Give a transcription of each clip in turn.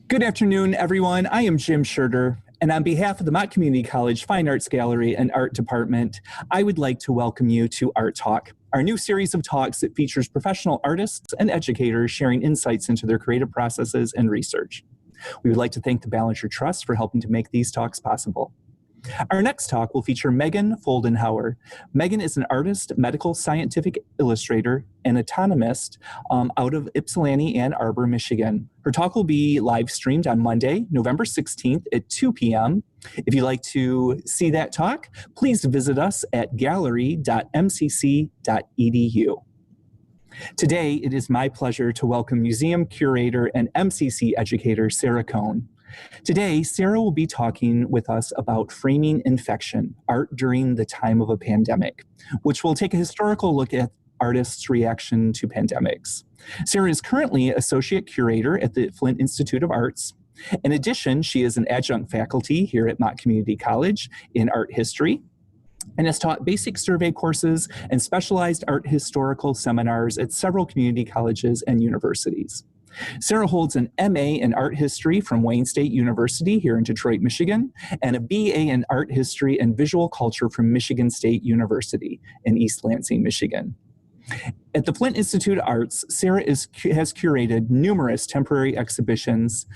Good afternoon, everyone. I am Jim Scherter, and on behalf of the Mott Community College Fine Arts Gallery and Art Department, I would like to welcome you to Art Talk, our new series of talks that features professional artists and educators sharing insights into their creative processes and research. We would like to thank the Ballinger Trust for helping to make these talks possible. Our next talk will feature Megan Foldenhauer. Megan is an artist, medical scientific illustrator, and autonomist out of Ypsilanti, Ann Arbor, Michigan. Her talk will be live streamed on Monday, November 16th at 2 p.m. If you'd like to see that talk, please visit us at gallery.mcc.edu. Today, it is my pleasure to welcome museum curator and MCC educator Sarah Kohn. Today, Sarah will be talking with us about framing infection, art during the time of a pandemic, which will take a historical look at artists' reaction to pandemics. Sarah is currently associate curator at the Flint Institute of Arts. In addition, she is an adjunct faculty here at Mott Community College in art history and has taught basic survey courses and specialized art historical seminars at several community colleges and universities. Sarah holds an MA in art history from Wayne State University here in Detroit, Michigan, and a BA in art history and visual culture from Michigan State University in East Lansing, Michigan. At the Flint Institute of Arts, Sarah has curated numerous temporary exhibitions,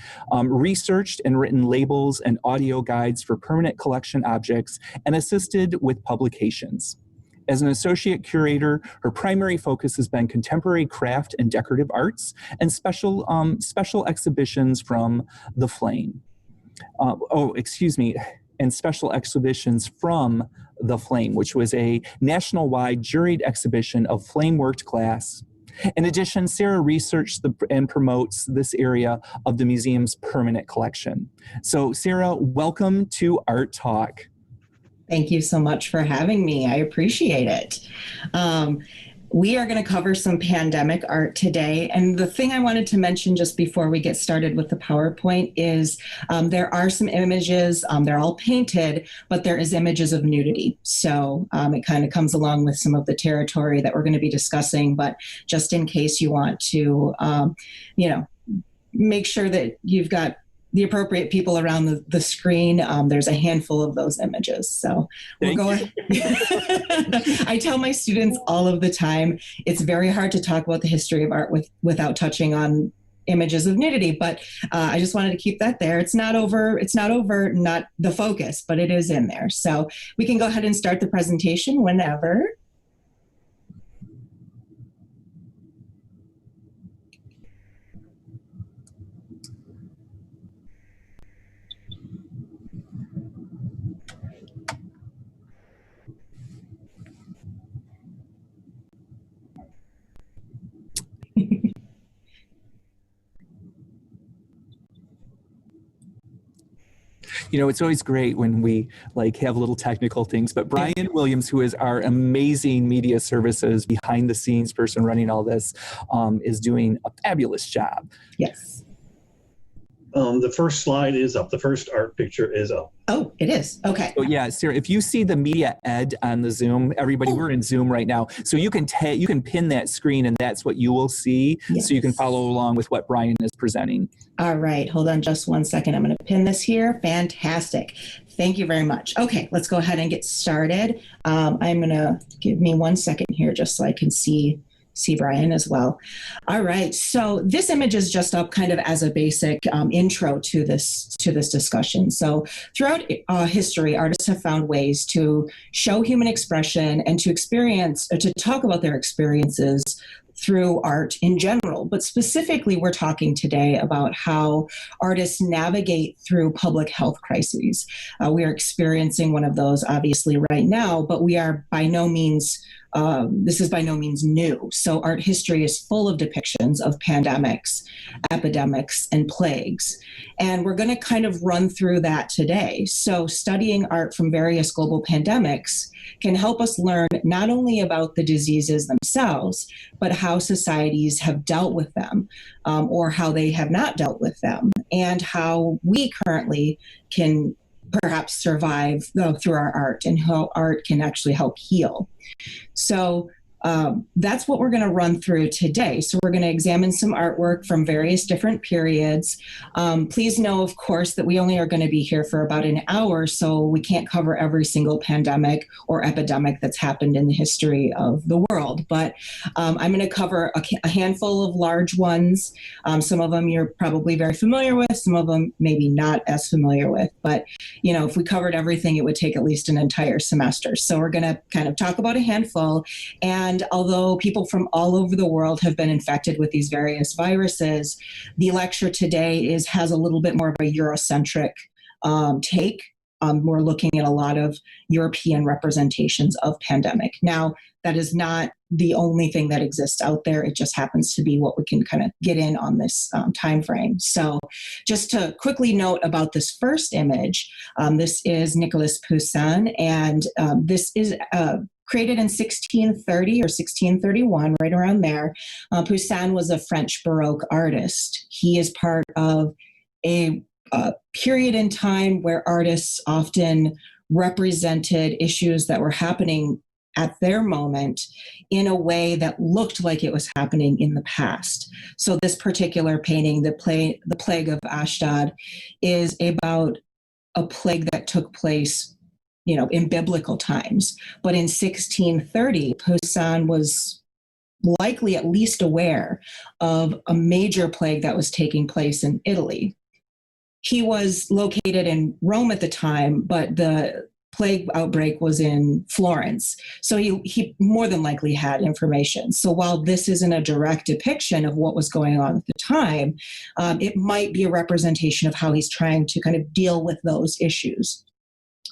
researched and written labels and audio guides for permanent collection objects, and assisted with publications. As an associate curator, her primary focus has been contemporary craft and decorative arts and special exhibitions from The Flame. And special exhibitions from The Flame, which was a national-wide juried exhibition of flame-worked glass. In addition, Sarah researched and promotes this area of the museum's permanent collection. So, Sarah, welcome to Art Talk. Thank you so much for having me. I appreciate it. We are going to cover some pandemic art today. And the thing I wanted to mention just before we get started with the PowerPoint is there are some images. They're all painted, but there is images of nudity. So it kind of comes along with some of the territory that we're going to be discussing. But just in case you want to, make sure that you've got the appropriate people around the screen. There's a handful of those images. So we'll go ahead. I tell my students all of the time, it's very hard to talk about the history of art without touching on images of nudity, but I just wanted to keep that there. It's not the focus, but it is in there. So we can go ahead and start the presentation whenever. It's always great when we have little technical things, but Brian Williams, who is our amazing media services behind the scenes person running all this, is doing a fabulous job. Yes. The first slide is up. The first art picture is up. Oh, it is. Okay. So yeah, Sarah, if you see the media ed on the Zoom, everybody, we're in Zoom right now. So you can pin that screen and that's what you will see. Yes. So you can follow along with what Brian is presenting. All right. Hold on just one second. I'm going to pin this here. Fantastic. Thank you very much. Okay, let's go ahead and get started. I'm going to give me 1 second here just so I can see Brian as well. All right, so this image is just up kind of as a basic intro to this discussion. So throughout history, artists have found ways to show human expression and to talk about their experiences through art in general. But specifically, we're talking today about how artists navigate through public health crises. We are experiencing one of those obviously right now, but we are this is by no means new. So art history is full of depictions of pandemics, epidemics, and plagues. And we're going to kind of run through that today. So studying art from various global pandemics can help us learn not only about the diseases themselves, but how societies have dealt with them, or how they have not dealt with them, and how we currently can perhaps survive through our art, and how art can actually help heal. So that's what we're going to run through today. So we're going to examine some artwork from various different periods. Please know, of course, that we only are going to be here for about an hour, so we can't cover every single pandemic or epidemic that's happened in the history of the world. But I'm going to cover a handful of large ones. Some of them you're probably very familiar with, some of them maybe not as familiar with. But, if we covered everything, it would take at least an entire semester. So we're going to kind of talk about a handful. And although people from all over the world have been infected with these various viruses, the lecture today has a little bit more of a Eurocentric take. We're looking at a lot of European representations of pandemic. Now, that is not the only thing that exists out there. It just happens to be what we can kind of get in on this time frame. So just to quickly note about this first image, this is Nicolas Poussin, and this is created in 1630 or 1631, right around there. Poussin was a French Baroque artist. He is part of a period in time where artists often represented issues that were happening at their moment in a way that looked like it was happening in the past. So this particular painting, the plague of Ashdod, is about a plague that took place in biblical times. But in 1630, Poussin was likely at least aware of a major plague that was taking place in Italy. He was located in Rome at the time, but the plague outbreak was in Florence. So he more than likely had information. So while this isn't a direct depiction of what was going on at the time, it might be a representation of how he's trying to kind of deal with those issues.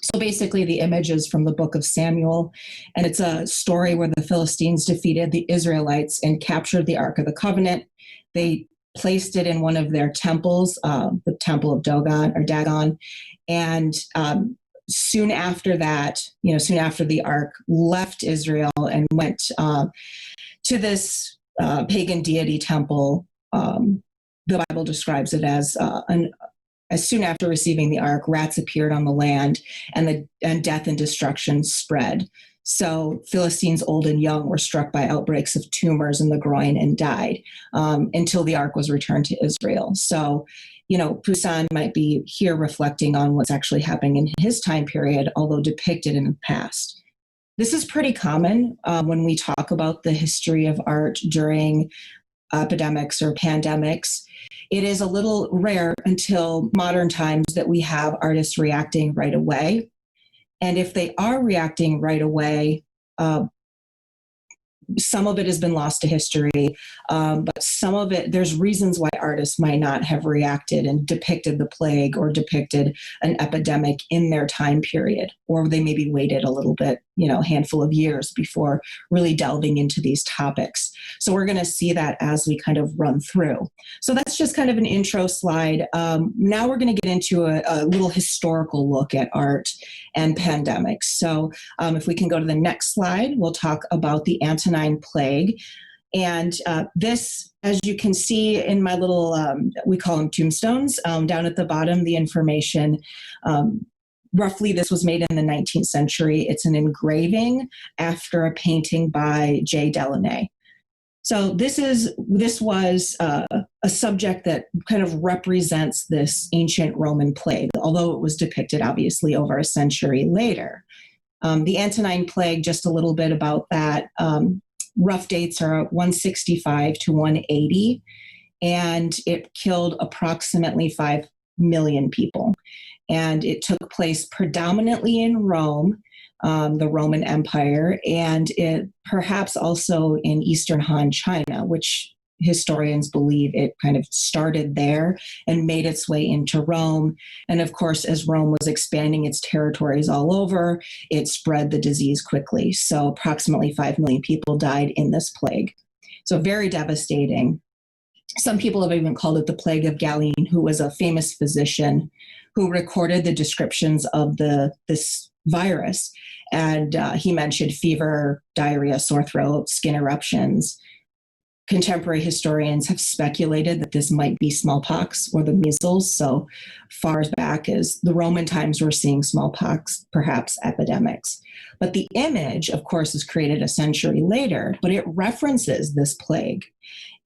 So basically the image is from the book of Samuel, and it's a story where the Philistines defeated the Israelites and captured the Ark of the Covenant. They placed it in one of their temples, the temple of Dagon, and soon after that, soon after the Ark left Israel and went to this pagan deity temple, the Bible describes it as soon after receiving the Ark, rats appeared on the land, and death and destruction spread. So Philistines old and young were struck by outbreaks of tumors in the groin and died until the Ark was returned to Israel. So, Poussin might be here reflecting on what's actually happening in his time period, although depicted in the past. This is pretty common when we talk about the history of art during epidemics or pandemics. It is a little rare until modern times that we have artists reacting right away. And if they are reacting right away, some of it has been lost to history, but some of it, there's reasons why artists might not have reacted and depicted the plague or depicted an epidemic in their time period, or they maybe waited a little bit, a handful of years before really delving into these topics. So we're going to see that as we kind of run through. So that's just kind of an intro slide. Now we're going to get into a little historical look at art and pandemics. So if we can go to the next slide, we'll talk about the Antonine Plague. And this, as you can see in my little, we call them tombstones, down at the bottom, the information, roughly this was made in the 19th century. It's an engraving after a painting by J. Delaunay. So this was a subject that kind of represents this ancient Roman plague, although it was depicted obviously over a century later. The Antonine Plague, just a little bit about that. Rough dates are 165 to 180, and it killed approximately 5 million people. And it took place predominantly in Rome, the Roman Empire, and it perhaps also in Eastern Han China, which historians believe it kind of started there and made its way into Rome. And of course, as Rome was expanding its territories all over, it spread the disease quickly. So approximately 5 million people died in this plague. So very devastating. Some people have even called it the Plague of Galen, who was a famous physician who recorded the descriptions of this virus. And he mentioned fever, diarrhea, sore throat, skin eruptions. contemporary historians have speculated that this might be smallpox or the measles. So far back as the Roman times, we're seeing smallpox, perhaps epidemics. But the image, of course, is created a century later, but it references this plague.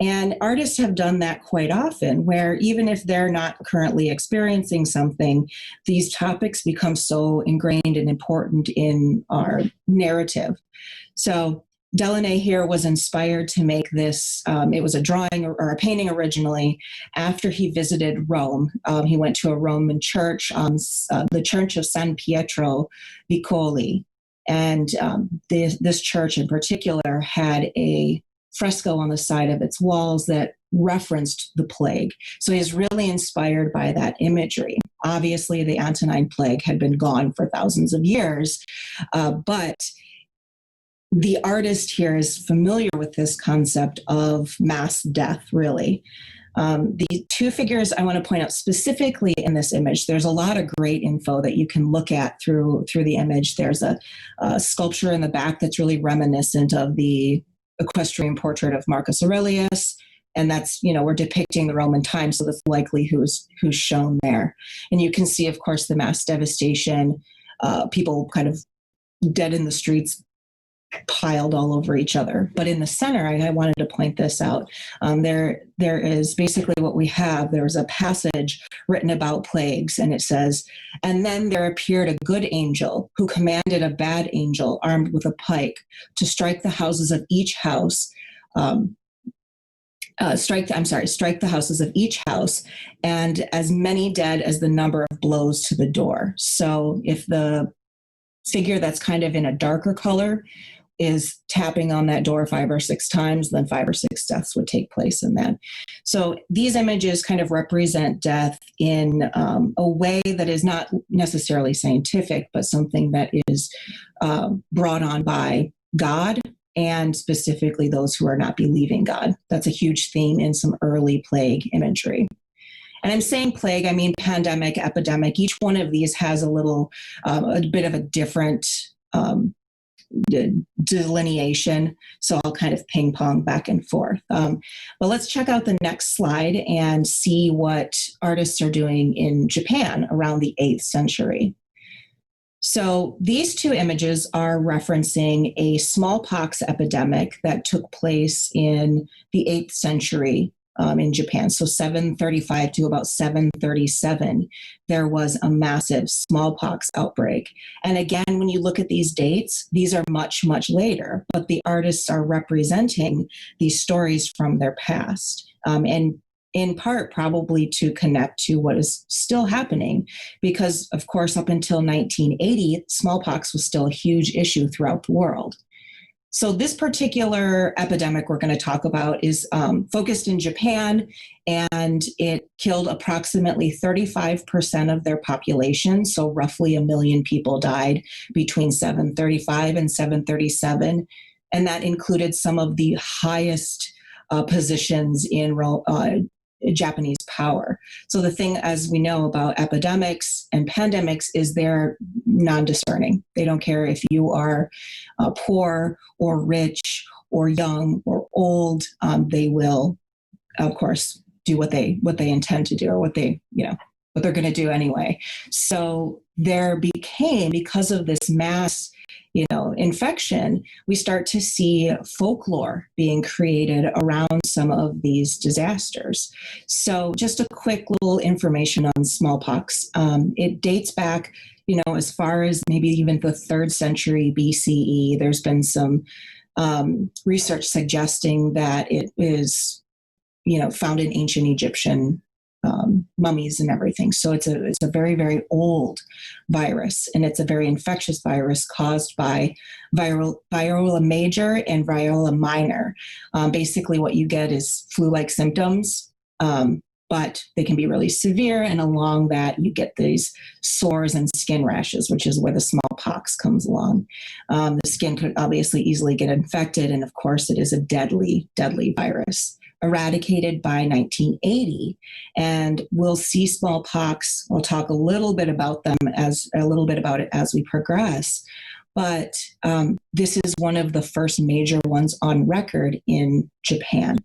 And artists have done that quite often, where even if they're not currently experiencing something, these topics become so ingrained and important in our narrative. So Delaunay here was inspired to make this. It was a drawing or a painting originally after he visited Rome. He went to a Roman church, the Church of San Pietro Vicoli. And this church in particular had a fresco on the side of its walls that referenced the plague. So he's really inspired by that imagery. Obviously, the Antonine Plague had been gone for thousands of years, but the artist here is familiar with this concept of mass death, really. The two figures I want to point out specifically in this image, there's a lot of great info that you can look at through the image. There's a sculpture in the back that's really reminiscent of the equestrian portrait of Marcus Aurelius. And that's, we're depicting the Roman times, so that's likely who's shown there. And you can see, of course, the mass devastation, people kind of dead in the streets, piled all over each other. But in the center, I wanted to point this out. There is basically what we have. There's a passage written about plagues, and it says, "And then there appeared a good angel who commanded a bad angel armed with a pike to strike the houses of each house." Strike the houses of each house, and as many dead as the number of blows to the door. So if the figure that's kind of in a darker color is tapping on that door 5 or 6 times, then 5 or 6 deaths would take place in that. So these images kind of represent death in a way that is not necessarily scientific, but something that is brought on by God, and specifically those who are not believing God. That's a huge theme in some early plague imagery. And I'm saying plague, I mean pandemic, epidemic. Each one of these has a bit of a different delineation. So I'll kind of ping pong back and forth. But let's check out the next slide and see what artists are doing in Japan around the 8th century. So these two images are referencing a smallpox epidemic that took place in the 8th century in Japan. So 735 to about 737, there was a massive smallpox outbreak. And again, when you look at these dates, these are much, much later, but the artists are representing these stories from their past. And in part, probably to connect to what is still happening, because of course, up until 1980, smallpox was still a huge issue throughout the world. So this particular epidemic we're going to talk about is focused in Japan, and it killed approximately 35% of their population. So roughly 1 million people died between 735 and 737. And that included some of the highest positions in Japanese power. So the thing, as we know about epidemics and pandemics, is they're non-discerning. They don't care if you are poor or rich or young or old. They will, of course, do what they intend to do, or what they're going to do anyway. So there became, because of this mass infection, we start to see folklore being created around some of these disasters. So just a quick little information on smallpox. It dates back, as far as maybe even the 3rd century BCE. There's been some research suggesting that it is, found in ancient Egyptian mummies and everything. So it's a very, very old virus, and it's a very infectious virus caused by variola major and variola minor. Basically, what you get is flu-like symptoms, but they can be really severe, and along that, you get these sores and skin rashes, which is where the smallpox comes along. The skin could obviously easily get infected, and of course, it is a deadly, deadly virus. Eradicated by 1980, and we'll see smallpox. We'll talk a little bit about it as we progress. But this is one of the first major ones on record in Japan.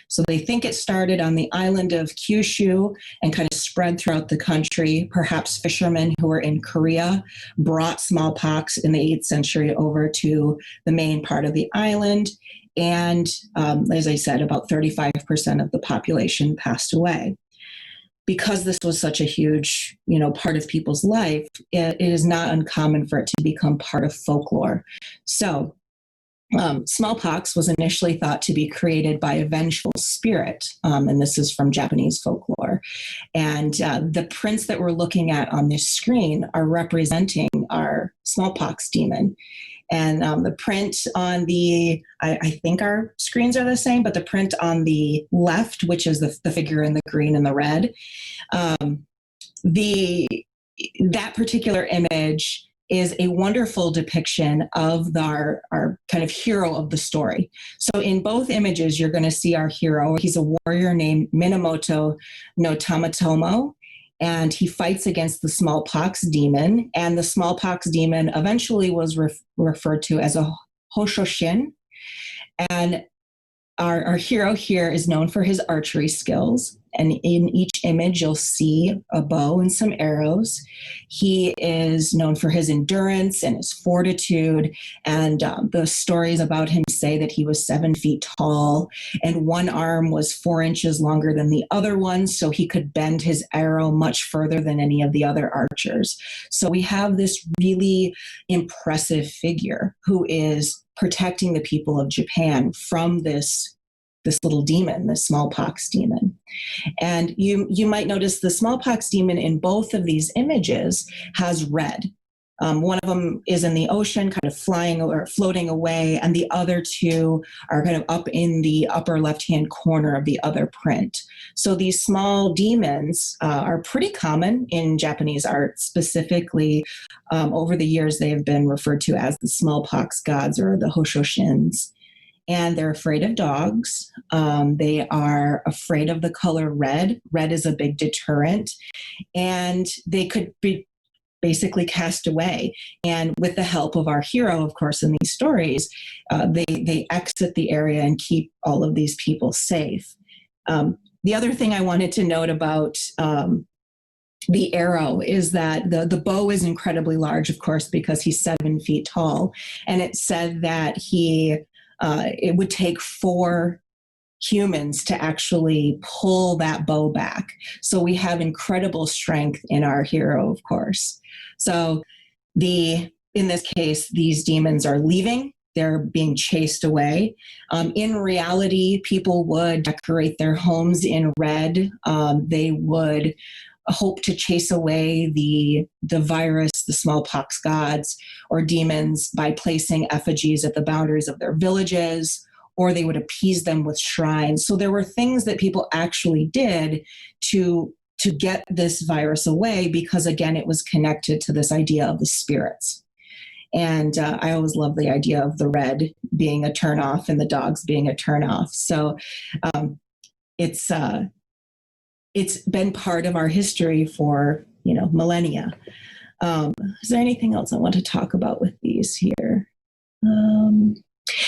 So they think it started on the island of Kyushu and kind of spread throughout the country. Perhaps fishermen who were in Korea brought smallpox in the 8th century over to the main part of the island. And as I said, about 35% of the population passed away. Because this was such a huge, part of people's life, it is not uncommon for it to become part of folklore. So smallpox was initially thought to be created by a vengeful spirit, and this is from Japanese folklore. And the prints that we're looking at on this screen are representing our smallpox demon. And the print on I think our screens are the same, but the print on the left, which is the figure in the green and the red, that particular image is a wonderful depiction of our kind of hero of the story. So in both images, you're going to see our hero. He's a warrior named Minamoto no Tamatomo, and he fights against the smallpox demon. And the smallpox demon eventually was referred to as a Hoshoshin. And our hero here is known for his archery skills. And in each image, you'll see a bow and some arrows. He is known for his endurance and his fortitude. And the stories about him say that he was 7 feet tall and one arm was 4 inches longer than the other one. So he could bend his arrow much further than any of the other archers. So we have this really impressive figure who is protecting the people of Japan from this little demon, the smallpox demon. And you might notice the smallpox demon in both of these images has red. One of them is in the ocean, kind of flying or floating away, and the other two are kind of up in the upper left-hand corner of the other print. So these small demons are pretty common in Japanese art. Specifically, over the years, they have been referred to as the smallpox gods or the Hoshoshins. And they're afraid of dogs. They are afraid of the color red. Red is a big deterrent. And they could be basically cast away. And with the help of our hero, of course, in these stories, they exit the area and keep all of these people safe. The other thing I wanted to note about the arrow is that the bow is incredibly large, of course, because he's 7 feet tall. And it said that it would take 4 humans to actually pull that bow back. So we have incredible strength in our hero, of course. So in this case, these demons are leaving. They're being chased away. In reality, people would decorate their homes in red. They would hope to chase away the virus, the smallpox gods or demons by placing effigies at the boundaries of their villages, or they would appease them with shrines. So there were things that people actually did to get this virus away because, again, it was connected to this idea of the spirits. And I always love the idea of the red being a turnoff and the dogs being a turnoff. So it's been part of our history for, millennia. Is there anything else I want to talk about with these here?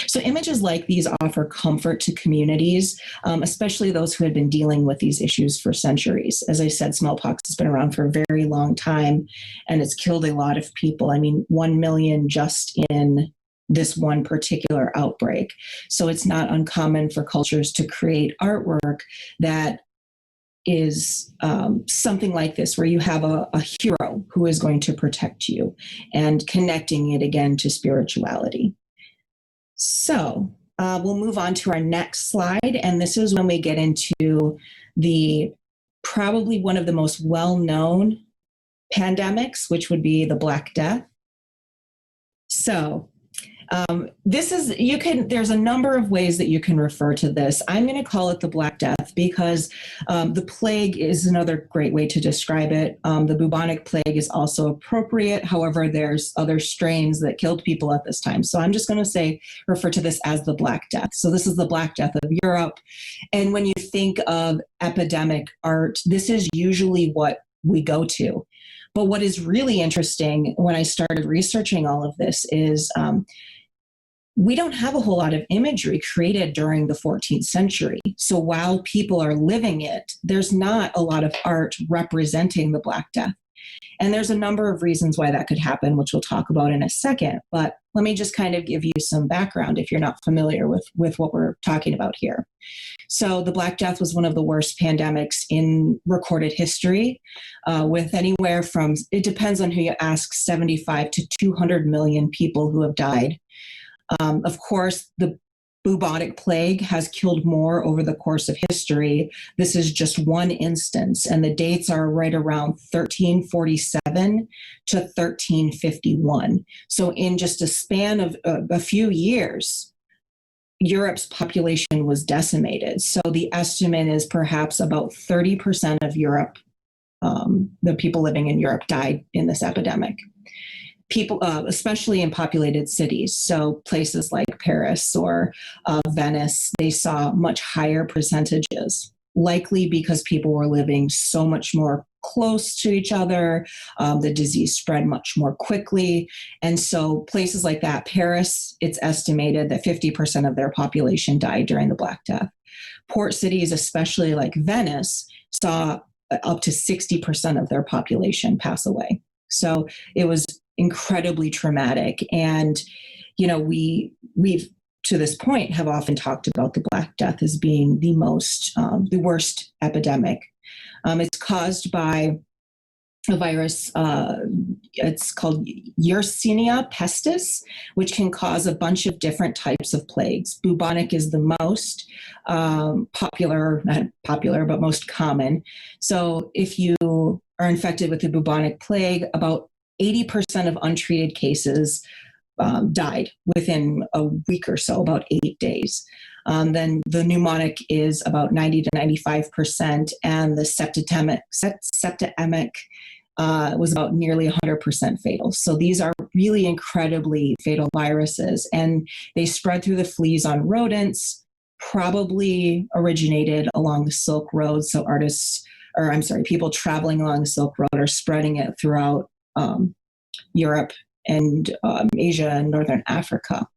So images like these offer comfort to communities, especially those who had been dealing with these issues for centuries. As I said, smallpox has been around for a very long time, and it's killed a lot of people. 1 million just in this one particular outbreak. So it's not uncommon for cultures to create artwork that is something like this, where you have a hero who is going to protect you and connecting it again to spirituality. So we'll move on to our next slide. And this is when we get into probably one of the most well-known pandemics, which would be the Black Death. So there's a number of ways that you can refer to this. I'm going to call it the Black Death because the plague is another great way to describe it. The bubonic plague is also appropriate. However, there's other strains that killed people at this time. So I'm just going to refer to this as the Black Death. So this is the Black Death of Europe. And when you think of epidemic art, this is usually what we go to. But what is really interesting when I started researching all of this is we don't have a whole lot of imagery created during the 14th century. So while people are living it, there's not a lot of art representing the Black Death. And there's a number of reasons why that could happen, which we'll talk about in a second. But let me just kind of give you some background if you're not familiar with what we're talking about here. So the Black Death was one of the worst pandemics in recorded history, with anywhere from, it depends on who you ask, 75 to 200 million people who have died. Of course, the bubonic plague has killed more over the course of history. This is just one instance, and the dates are right around 1347 to 1351. So in just a span of a few years, Europe's population was decimated. So the estimate is perhaps about 30% of Europe, the people living in Europe, died in this epidemic. People, especially in populated cities, so places like Paris or Venice, they saw much higher percentages, likely because people were living so much more close to each other. The disease spread much more quickly. And so places like that, Paris, it's estimated that 50% of their population died during the Black Death. Port cities, especially like Venice, saw up to 60% of their population pass away. So it was incredibly traumatic. And, you know, we've to this point have often talked about the Black Death as being the worst epidemic. It's caused by a virus, it's called Yersinia pestis, which can cause a bunch of different types of plagues. Bubonic is the most not popular, but most common. So if you are infected with the bubonic plague, about 80% of untreated cases died within a week or so, about 8 days. Then the pneumonic is about 90 to 95%, and the septicemic was about nearly 100% fatal. So these are really incredibly fatal viruses, and they spread through the fleas on rodents, probably originated along the Silk Road. So people traveling along the Silk Road are spreading it throughout Europe and Asia and Northern Africa.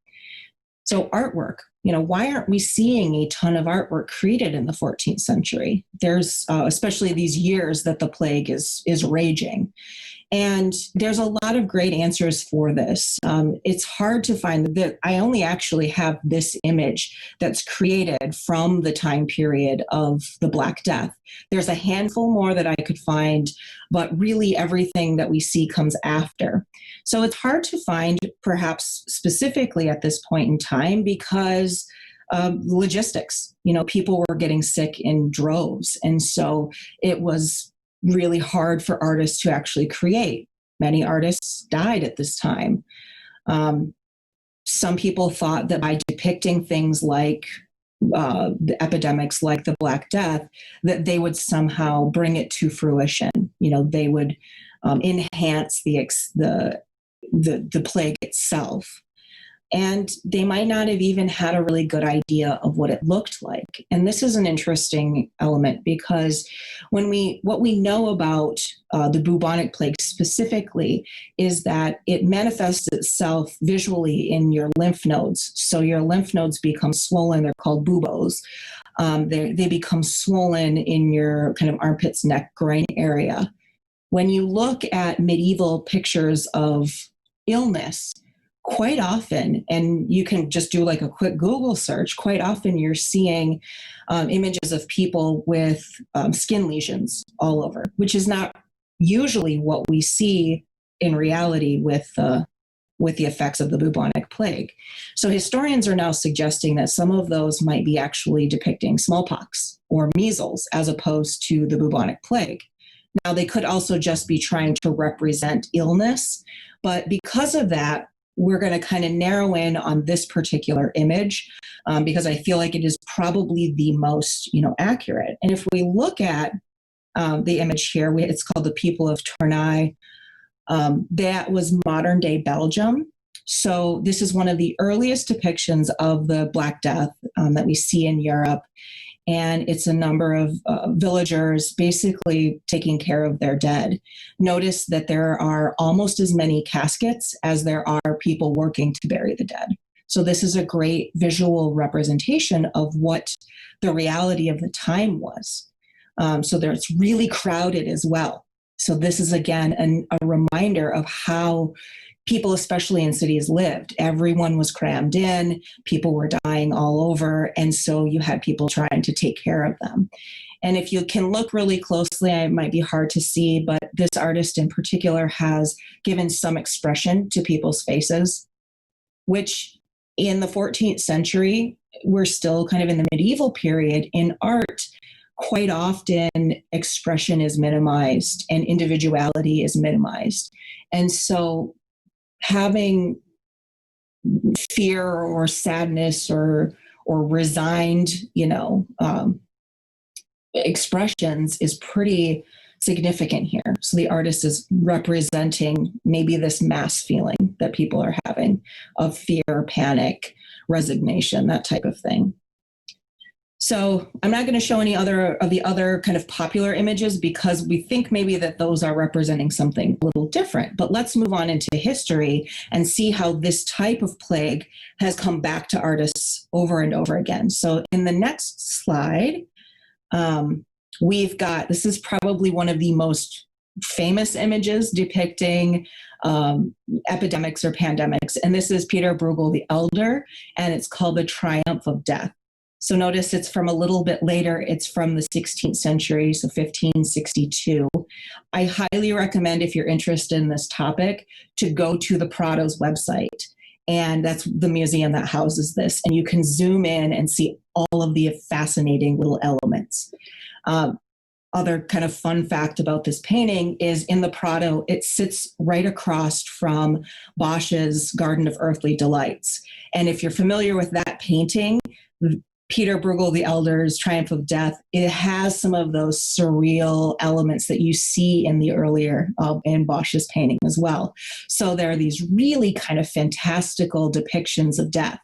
So artwork, why aren't we seeing a ton of artwork created in the 14th century? There's especially these years that the plague is raging. And there's a lot of great answers for this. It's hard to find that. I only actually have this image that's created from the time period of the Black Death. There's a handful more that I could find, but really everything that we see comes after. So it's hard to find, perhaps specifically at this point in time, because logistics, people were getting sick in droves. And so it was really hard for artists to actually create. Many artists died at this time. Some people thought that by depicting things like the epidemics like the Black Death, that they would somehow bring it to fruition. They would enhance the plague itself. And they might not have even had a really good idea of what it looked like. And this is an interesting element because what we know about the bubonic plague specifically is that it manifests itself visually in your lymph nodes. So your lymph nodes become swollen. They're called buboes. They become swollen in your kind of armpits, neck, groin area. When you look at medieval pictures of illness, quite often, and you can just do like a quick Google search, quite often you're seeing images of people with skin lesions all over, which is not usually what we see in reality with the effects of the bubonic plague. So historians are now suggesting that some of those might be actually depicting smallpox or measles as opposed to the bubonic plague. Now, they could also just be trying to represent illness, but because of that, we're going to kind of narrow in on this particular image because I feel like it is probably the most, accurate. And if we look at the image here, it's called The People of Tournai. That was modern day Belgium. So this is one of the earliest depictions of the Black Death that we see in Europe. And it's a number of villagers basically taking care of their dead. Notice that there are almost as many caskets as there are people working to bury the dead. So this is a great visual representation of what the reality of the time was. So there, it's really crowded as well. So this is, again, a reminder of how people, especially in cities, lived. Everyone was crammed in, people were dying all over, and so you had people trying to take care of them. And if you can look really closely, it might be hard to see, but this artist in particular has given some expression to people's faces, which in the 14th century, we're still kind of in the medieval period. In art, quite often expression is minimized and individuality is minimized. And so having fear or sadness or resigned, expressions is pretty significant here. So the artist is representing maybe this mass feeling that people are having of fear, panic, resignation, that type of thing. So I'm not going to show any other of the other kind of popular images because we think maybe that those are representing something a little different. But let's move on into history and see how this type of plague has come back to artists over and over again. So in the next slide, we've got, this is probably one of the most famous images depicting epidemics or pandemics. And this is Peter Bruegel the Elder, and it's called The Triumph of Death. So notice it's from a little bit later. It's from the 16th century, so 1562. I highly recommend, if you're interested in this topic, to go to the Prado's website. And that's the museum that houses this. And you can zoom in and see all of the fascinating little elements. Other kind of fun fact about this painting is in the Prado, it sits right across from Bosch's Garden of Earthly Delights. And if you're familiar with that painting, Peter Bruegel the Elder's Triumph of Death, it has some of those surreal elements that you see in the earlier in Bosch's painting as well. So there are these really kind of fantastical depictions of death.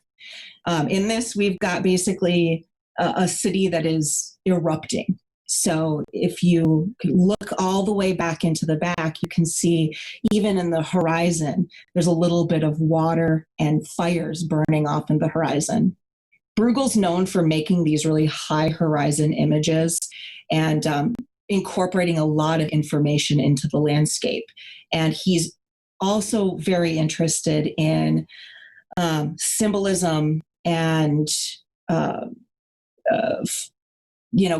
In this, we've got basically a city that is erupting. So if you look all the way back into the back, you can see even in the horizon, there's a little bit of water and fires burning off in the horizon. Bruegel's known for making these really high horizon images and incorporating a lot of information into the landscape. And he's also very interested in symbolism and,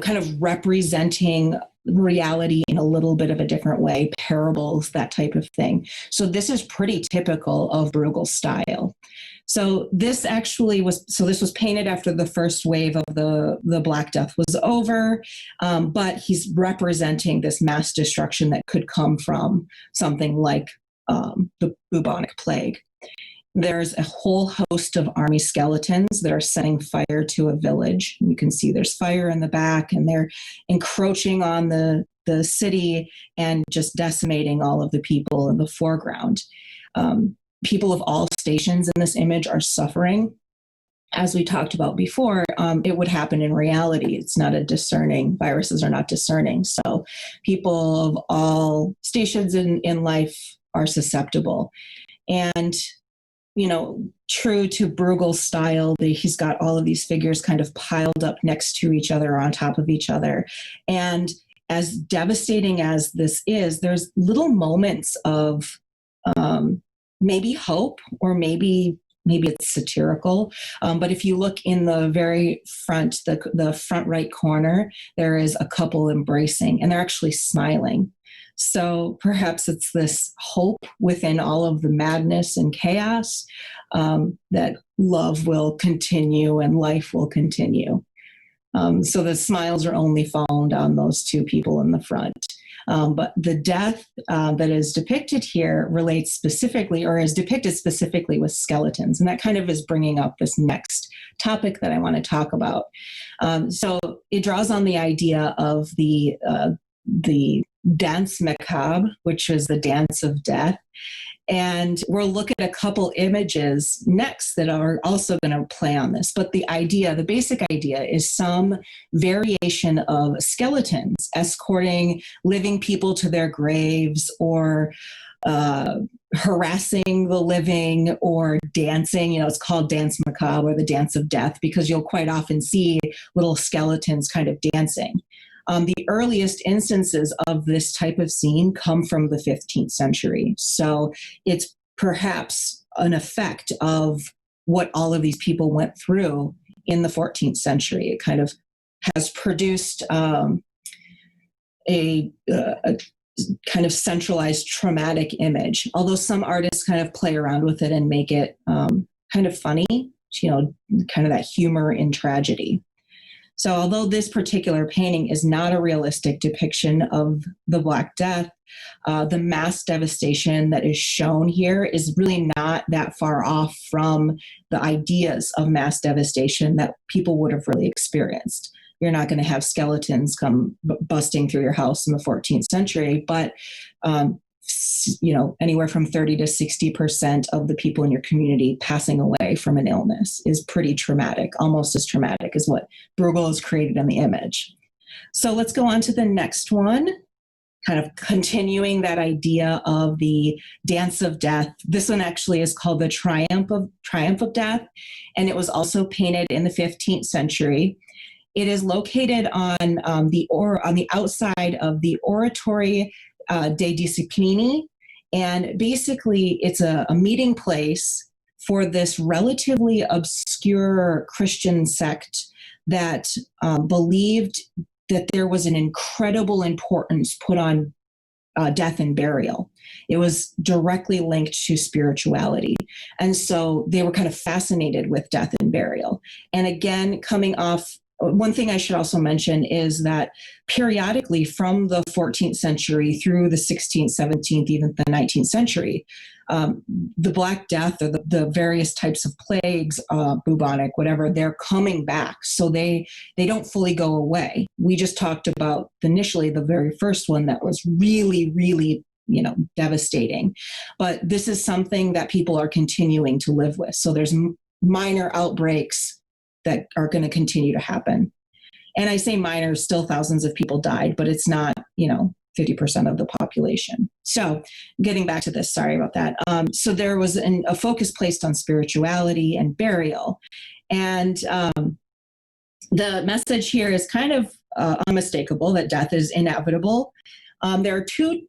kind of representing reality in a little bit of a different way, parables, that type of thing. So this is pretty typical of Bruegel's style. So this was painted after the first wave of the Black Death was over, but he's representing this mass destruction that could come from something like the bubonic plague. There's a whole host of army skeletons that are setting fire to a village. You can see there's fire in the back, and they're encroaching on the city and just decimating all of the people in the foreground. People of all stations in this image are suffering. As we talked about before, it would happen in reality. It's not a discerning, viruses are not discerning. So people of all stations in life are susceptible. And, true to Bruegel's style, he's got all of these figures kind of piled up next to each other, on top of each other. And as devastating as this is, there's little moments of maybe hope, or maybe it's satirical. But if you look in the very front, the front right corner, there is a couple embracing, and they're actually smiling. So perhaps it's this hope within all of the madness and chaos that love will continue and life will continue. So the smiles are only found on those two people in the front. But the death that is depicted here relates specifically, or is depicted specifically, with skeletons. And that kind of is bringing up this next topic that I want to talk about. So it draws on the idea of the dance macabre, which is the dance of death. And we'll look at a couple images next that are also going to play on this. But the basic idea is some variation of skeletons escorting living people to their graves, or harassing the living or dancing. You know, it's called dance macabre or the dance of death because you'll quite often see little skeletons kind of dancing. The earliest instances of this type of scene come from the 15th century. So it's perhaps an effect of what all of these people went through in the 14th century. It kind of has produced a kind of centralized traumatic image, although some artists kind of play around with it and make it kind of funny, you know, kind of that humor in tragedy. So although this particular painting is not a realistic depiction of the Black Death, the mass devastation that is shown here is really not that far off from the ideas of mass devastation that people would have really experienced. You're not going to have skeletons come busting through your house in the 14th century, but you know, anywhere from 30 to 60% of the people in your community passing away from an illness is pretty traumatic, almost as traumatic as what Bruegel has created in the image. So let's go on to the next one, kind of continuing that idea of the dance of death. This one actually is called the Triumph of Death, and it was also painted in the 15th century. It is located on the outside of the Oratory dei Disciplini, and basically it's a meeting place for this relatively obscure Christian sect that believed that there was an incredible importance put on death and burial. It was directly linked to spirituality. And so they were kind of fascinated with death and burial. And again, coming off, one thing I should also mention is that periodically from the 14th century through the 16th, 17th, even the 19th century, the Black Death or the various types of plagues, bubonic, whatever, they're coming back. So they don't fully go away. We just talked about initially the very first one that was really, really, you know, devastating. But this is something that people are continuing to live with. So there's minor outbreaks that are going to continue to happen. And I say minor, still thousands of people died, but it's not, you know, 50% of the population. So getting back to this, sorry about that. So there was a focus placed on spirituality and burial. And the message here is kind of unmistakable that death is inevitable. There are two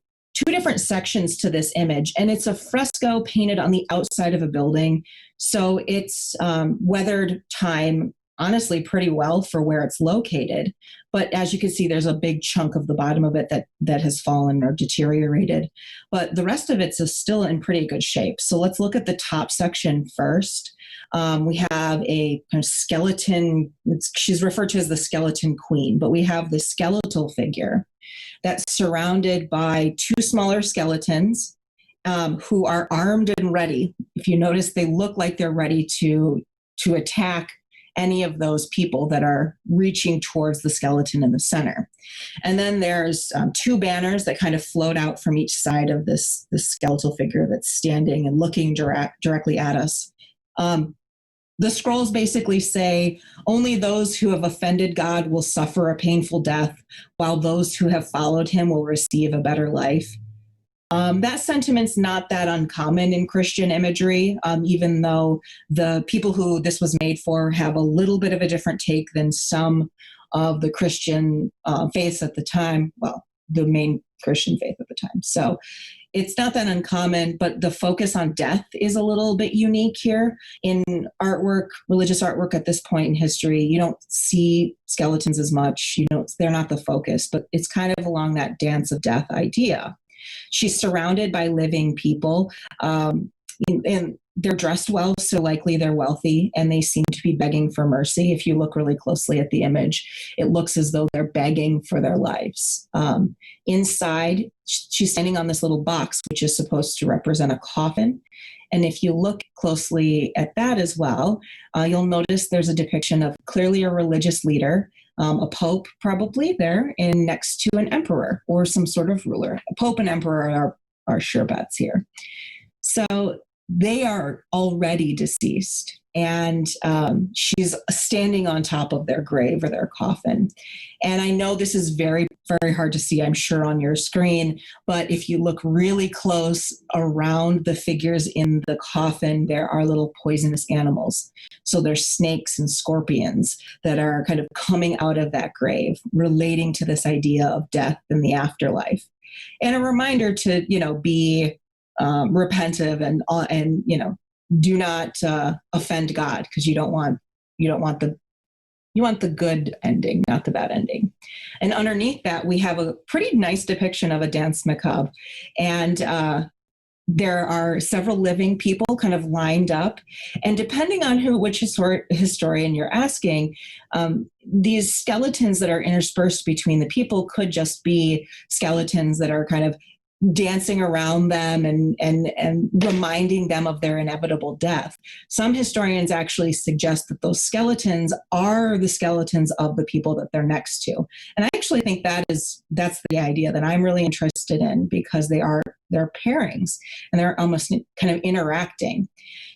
different sections to this image, and it's a fresco painted on the outside of a building. So it's weathered time, honestly, pretty well for where it's located. But as you can see, there's a big chunk of the bottom of it that has fallen or deteriorated. But the rest of it's still in pretty good shape. So let's look at the top section first. We have a kind of skeleton. She's referred to as the skeleton queen, but we have the skeletal figure that's surrounded by two smaller skeletons who are armed and ready. If you notice, they look like they're ready to attack any of those people that are reaching towards the skeleton in the center. And then there's two banners that kind of float out from each side of this skeletal figure that's standing and looking directly at us. The scrolls basically say, only those who have offended God will suffer a painful death, while those who have followed him will receive a better life. That sentiment's not that uncommon in Christian imagery, even though the people who this was made for have a little bit of a different take than some of the Christian faiths at the time, well, the main Christian faith at the time. So it's not that uncommon, but the focus on death is a little bit unique here. In artwork, religious artwork at this point in history, you don't see skeletons as much. They're not the focus, but it's kind of along that dance of death idea. She's surrounded by living people, and they're dressed well, so likely they're wealthy, and they seem to be begging for mercy. If you look really closely at the image, it looks as though they're begging for their lives. Inside, she's standing on this little box, which is supposed to represent a coffin. And if you look closely at that as well, you'll notice there's a depiction of clearly a religious leader, a pope probably there, and next to an emperor or some sort of ruler. A pope and emperor are sure bets here. So they are already deceased, and she's standing on top of their grave or their coffin. And I know this is very very hard to see, I'm sure, on your screen. But if you look really close around the figures in the coffin, there are little poisonous animals. So there's snakes and scorpions that are kind of coming out of that grave, relating to this idea of death and the afterlife. And a reminder to, be repentive and do not offend God, because you want the good ending, not the bad ending. And underneath that, we have a pretty nice depiction of a dance macabre. And there are several living people kind of lined up. And depending on which historian you're asking, these skeletons that are interspersed between the people could just be skeletons that are kind of dancing around them and reminding them of their inevitable death. Some historians actually suggest that those skeletons are the skeletons of the people that they're next to. And I actually think that's the idea that I'm really interested in, because they're pairings and they're almost kind of interacting.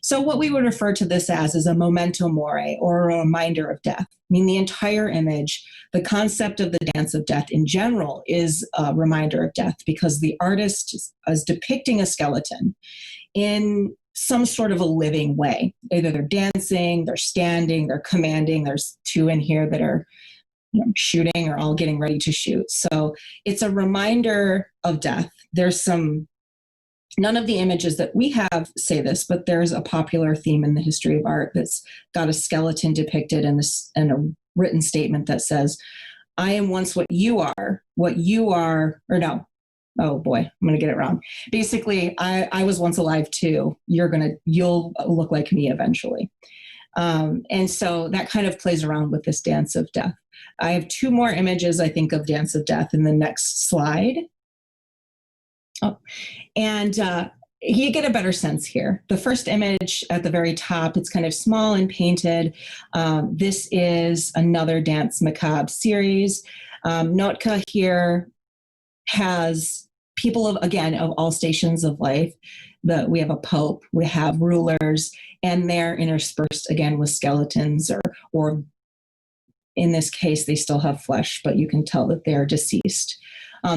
So what we would refer to this as is a memento mori, or a reminder of death. I mean, the entire image, the concept of the dance of death in general, is a reminder of death, because the artist is depicting a skeleton in some sort of a living way. Either they're dancing, they're standing, they're commanding. There's two in here that are shooting, or all getting ready to shoot. So it's a reminder of death. None of the images that we have say this, but there's a popular theme in the history of art that's got a skeleton depicted and a written statement that says, I am once what you are, or no. Oh boy, I'm going to get it wrong. Basically, I was once alive too. You'll look like me eventually. And so that kind of plays around with this dance of death. I have two more images, I think, of dance of death in the next slide. Oh, and you get a better sense here. The first image at the very top, it's kind of small and painted. This is another Dance Macabre series. Nootka here has people of all stations of life. We have a pope, we have rulers, and they're interspersed again with skeletons, or in this case, they still have flesh, but you can tell that they're deceased.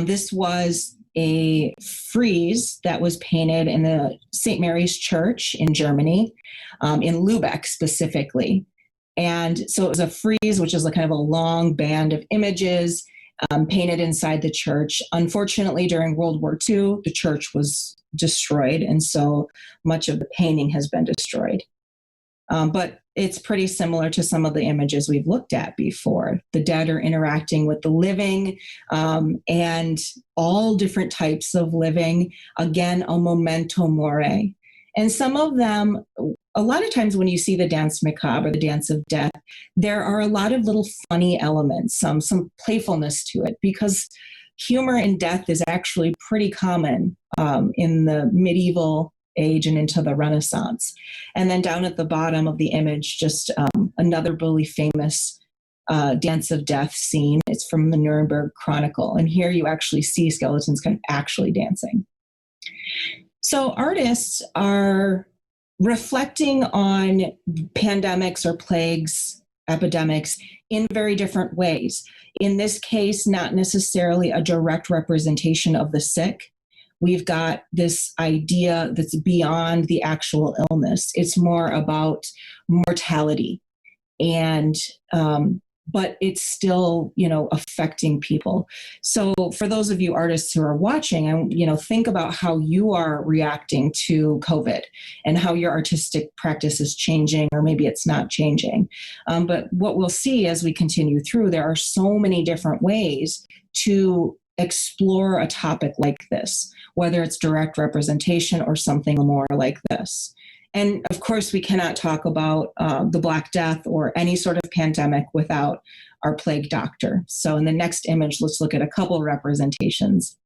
This was a frieze that was painted in the St. Mary's Church in Germany, in Lubeck specifically. And so it was a frieze, which is a kind of a long band of images painted inside the church. Unfortunately, during World War II, the church was destroyed, and so much of the painting has been destroyed. But it's pretty similar to some of the images we've looked at before. The dead are interacting with the living, and all different types of living. Again, a memento mori. And some of them, a lot of times when you see the dance macabre, or the dance of death, there are a lot of little funny elements, some playfulness to it, because humor in death is actually pretty common in the medieval age and into the Renaissance. And then down at the bottom of the image, just another really famous dance of death scene. It's from the Nuremberg Chronicle. And here you actually see skeletons kind of actually dancing. So artists are reflecting on pandemics or plagues, epidemics, in very different ways. In this case, not necessarily a direct representation of the sick. We've got this idea that's beyond the actual illness. It's more about mortality, and but it's still, affecting people. So for those of you artists who are watching, and think about how you are reacting to COVID and how your artistic practice is changing, or maybe it's not changing. But what we'll see as we continue through, there are so many different ways to explore a topic like this, whether it's direct representation or something more like this. And of course, we cannot talk about the Black Death or any sort of pandemic without our plague doctor. So in the next image, let's look at a couple representations.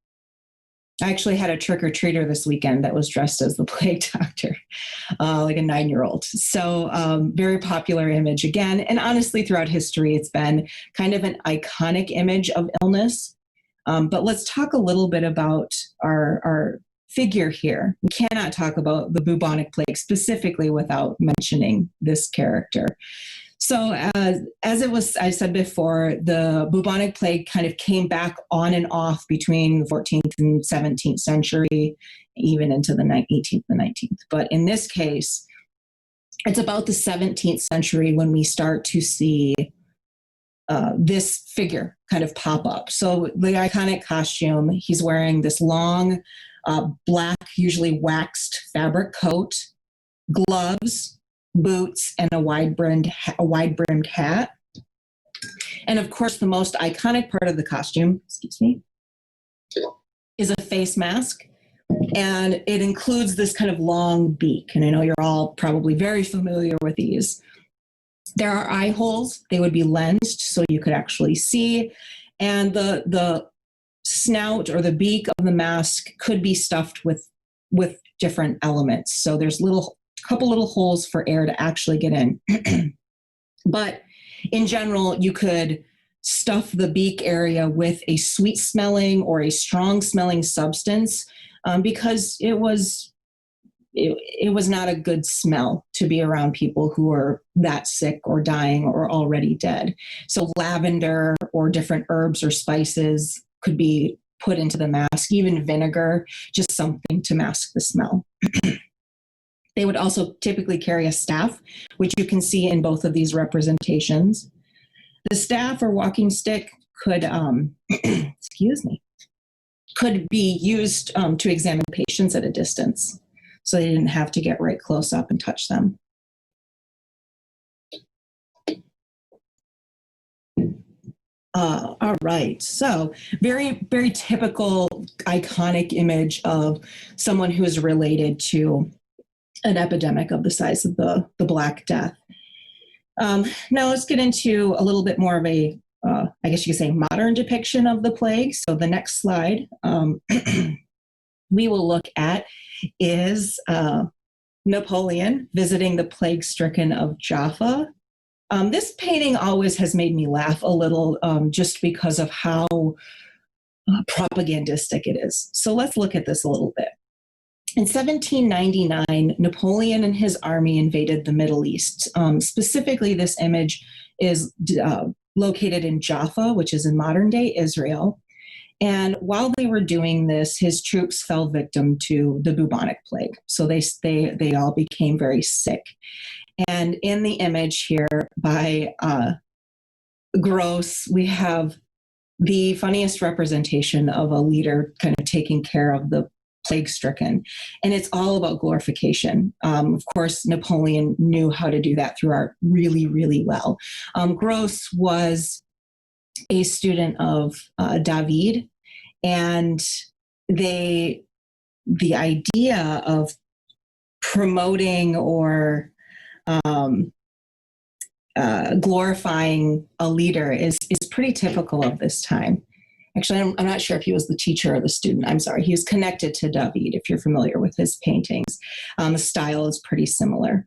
I actually had a trick-or-treater this weekend that was dressed as the plague doctor, like a 9-year-old. So very popular image again. And honestly, throughout history, it's been kind of an iconic image of illness. But let's talk a little bit about our figure here. We cannot talk about the bubonic plague specifically without mentioning this character. So as I said before, the bubonic plague kind of came back on and off between the 14th and 17th century, even into the 18th and 19th. But in this case, it's about the 17th century when we start to see this figure kind of pop up. So the iconic costume, he's wearing this long, black, usually waxed fabric coat, gloves, boots, and a wide-brimmed hat. And of course, the most iconic part of the costume, is a face mask. And it includes this kind of long beak. And I know you're all probably very familiar with these. There are eye holes. They would be lensed so you could actually see. And the snout or the beak of the mask could be stuffed with different elements. So there's couple little holes for air to actually get in. But in general, you could stuff the beak area with a sweet smelling or a strong smelling substance because it was not a good smell to be around people who are that sick or dying or already dead. So lavender or different herbs or spices could be put into the mask, even vinegar, just something to mask the smell. They would also typically carry a staff, which you can see in both of these representations. The staff or walking stick could, could be used to examine patients at a distance, so they didn't have to get right close up and touch them. All right, so very, very typical, iconic image of someone who is related to an epidemic of the size of the Black Death. Now let's get into a little bit more of a, I guess you could say, modern depiction of the plague. So the next slide we will look at is Napoleon visiting the plague-stricken of Jaffa. This painting always has made me laugh a little just because of how propagandistic it is. So let's look at this a little bit. In 1799, Napoleon and his army invaded the Middle East. Specifically, this image is located in Jaffa, which is in modern-day Israel. And while they were doing this, his troops fell victim to the bubonic plague. So they all became very sick. And in the image here by Gross, we have the funniest representation of a leader kind of taking care of the plague-stricken. And it's all about glorification. Of course, Napoleon knew how to do that through art really, really well. Gross was a student of David, and the idea of promoting or glorifying a leader is pretty typical of this time. Actually, I'm not sure if he was the teacher or the student. I'm sorry. He was connected to David, if you're familiar with his paintings. The style is pretty similar.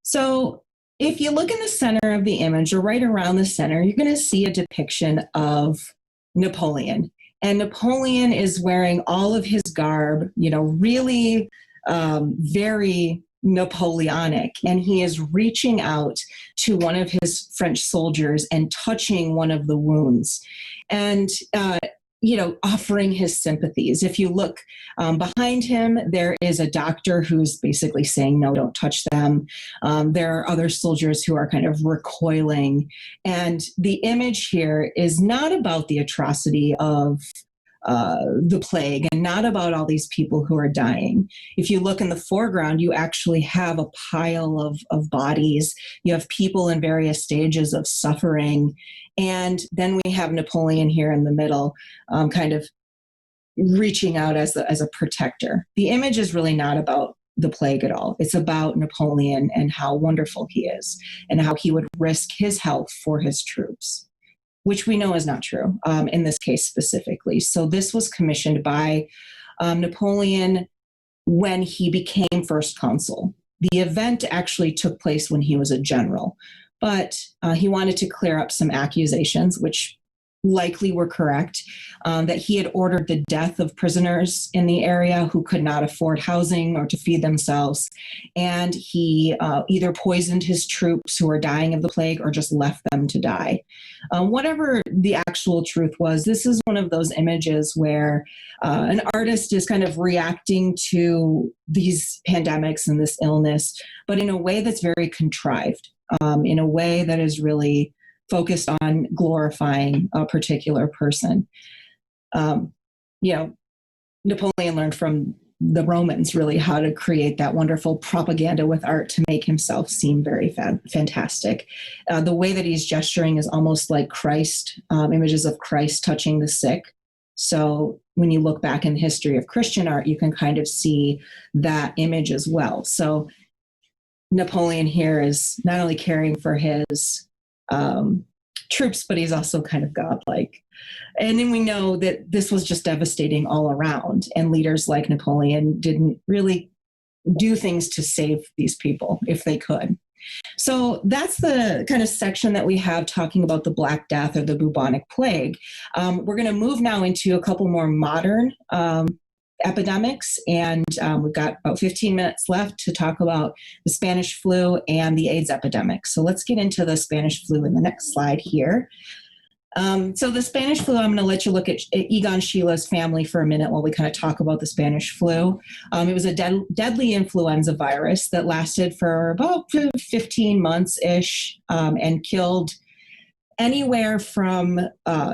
So if you look in the center of the image, or right around the center, you're going to see a depiction of Napoleon. And Napoleon is wearing all of his garb, really very Napoleonic, and he is reaching out to one of his French soldiers and touching one of the wounds and, offering his sympathies. If you look behind him, there is a doctor who's basically saying, no, don't touch them. There are other soldiers who are kind of recoiling. And the image here is not about the atrocity of the plague and not about all these people who are dying. If you look in the foreground, you actually have a pile of bodies. You have people in various stages of suffering. And then we have Napoleon here in the middle, kind of reaching out as a protector. The image is really not about the plague at all. It's about Napoleon and how wonderful he is and how he would risk his health for his troops, which we know is not true in this case specifically. So this was commissioned by Napoleon when he became first consul. The event actually took place when he was a general, but he wanted to clear up some accusations, which likely were correct, that he had ordered the death of prisoners in the area who could not afford housing or to feed themselves. And he either poisoned his troops who were dying of the plague or just left them to die. Whatever the actual truth was, this is one of those images where an artist is kind of reacting to these pandemics and this illness, but in a way that's very contrived, in a way that is really focused on glorifying a particular person. Napoleon learned from the Romans really how to create that wonderful propaganda with art to make himself seem very fantastic. The way that he's gesturing is almost like Christ, images of Christ touching the sick. So when you look back in the history of Christian art, you can kind of see that image as well. So Napoleon here is not only caring for his troops, but he's also kind of godlike. And then we know that this was just devastating all around, and leaders like Napoleon didn't really do things to save these people if they could. So that's the kind of section that we have talking about the Black Death or the bubonic plague. We're going to move now into a couple more modern epidemics, and we've got about 15 minutes left to talk about the Spanish flu and the AIDS epidemic. So let's get into the Spanish flu in the next slide here. So the Spanish flu, I'm going to let you look at Egon Schiele's family for a minute while we kind of talk about the Spanish flu. It was a deadly influenza virus that lasted for about 15 months-ish and killed anywhere from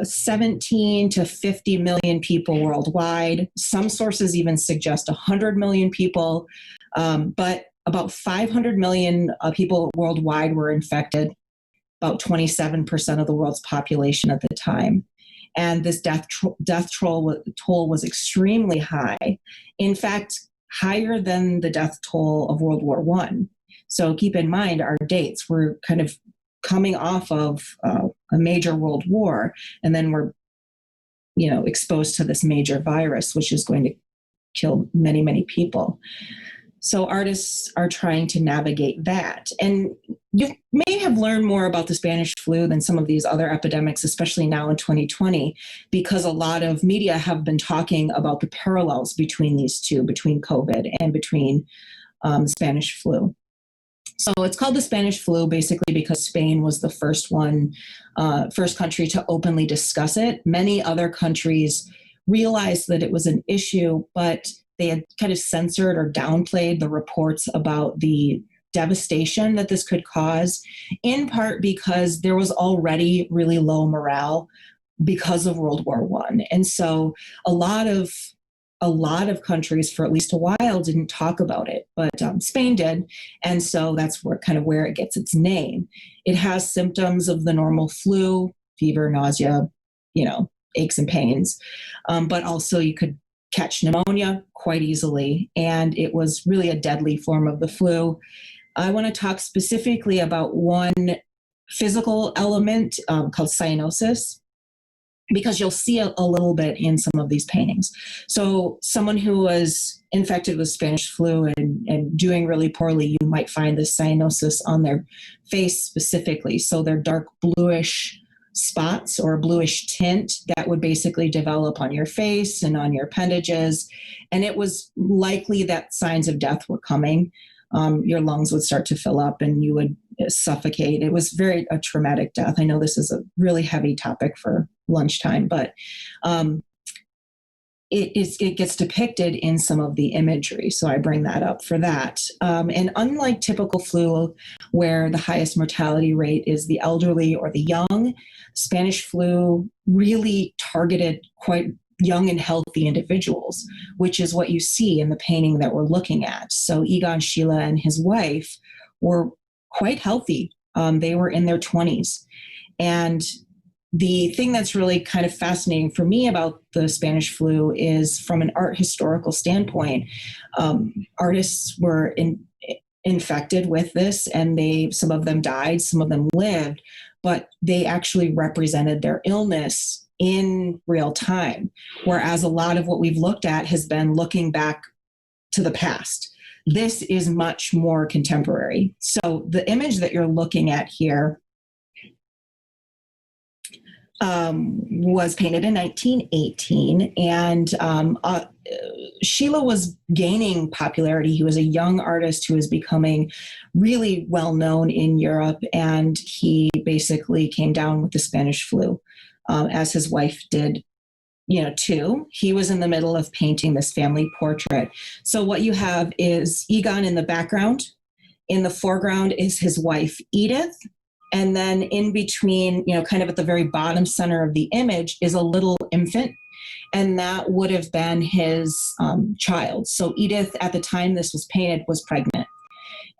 17 to 50 million people worldwide. Some sources even suggest 100 million people, but about 500 million people worldwide were infected, about 27% of the world's population at the time. And this death toll was extremely high. In fact, higher than the death toll of World War I. So keep in mind our dates. We're kind of coming off of a major world war, and then we're, exposed to this major virus, which is going to kill many, many people. So artists are trying to navigate that. And you may have learned more about the Spanish flu than some of these other epidemics, especially now in 2020, because a lot of media have been talking about the parallels between these two, between COVID and between the Spanish flu. So it's called the Spanish flu basically because Spain was the first country to openly discuss it. Many other countries realized that it was an issue, but they had kind of censored or downplayed the reports about the devastation that this could cause, in part because there was already really low morale because of World War I. And so a lot of countries for at least a while didn't talk about it, but Spain did. And so that's where it gets its name. It has symptoms of the normal flu, fever, nausea, aches and pains. But also you could catch pneumonia quite easily. And it was really a deadly form of the flu. I want to talk specifically about one physical element called cyanosis, because you'll see a little bit in some of these paintings. So someone who was infected with Spanish flu and doing really poorly, you might find this cyanosis on their face specifically. So they're dark bluish spots or a bluish tint that would basically develop on your face and on your appendages. And it was likely that signs of death were coming. Your lungs would start to fill up and you would suffocate. It was a traumatic death. I know this is a really heavy topic for lunchtime, but it gets depicted in some of the imagery. So I bring that up for that. And unlike typical flu, where the highest mortality rate is the elderly or the young, Spanish flu really targeted quite young and healthy individuals, which is what you see in the painting that we're looking at. So Egon Schiele and his wife were quite healthy. They were in their 20s. And the thing that's really kind of fascinating for me about the Spanish flu is from an art historical standpoint, artists were infected with this, and some of them died, some of them lived, but they actually represented their illness in real time. Whereas a lot of what we've looked at has been looking back to the past. This is much more contemporary. So the image that you're looking at here was painted in 1918, and Sheila was gaining popularity. He was a young artist who was becoming really well known in Europe, and he basically came down with the Spanish flu, as his wife did, too. He was in the middle of painting this family portrait. So what you have is Egon in the background. In the foreground is his wife, Edith. And then in between, kind of at the very bottom center of the image is a little infant. And that would have been his child. So Edith, at the time this was painted, was pregnant.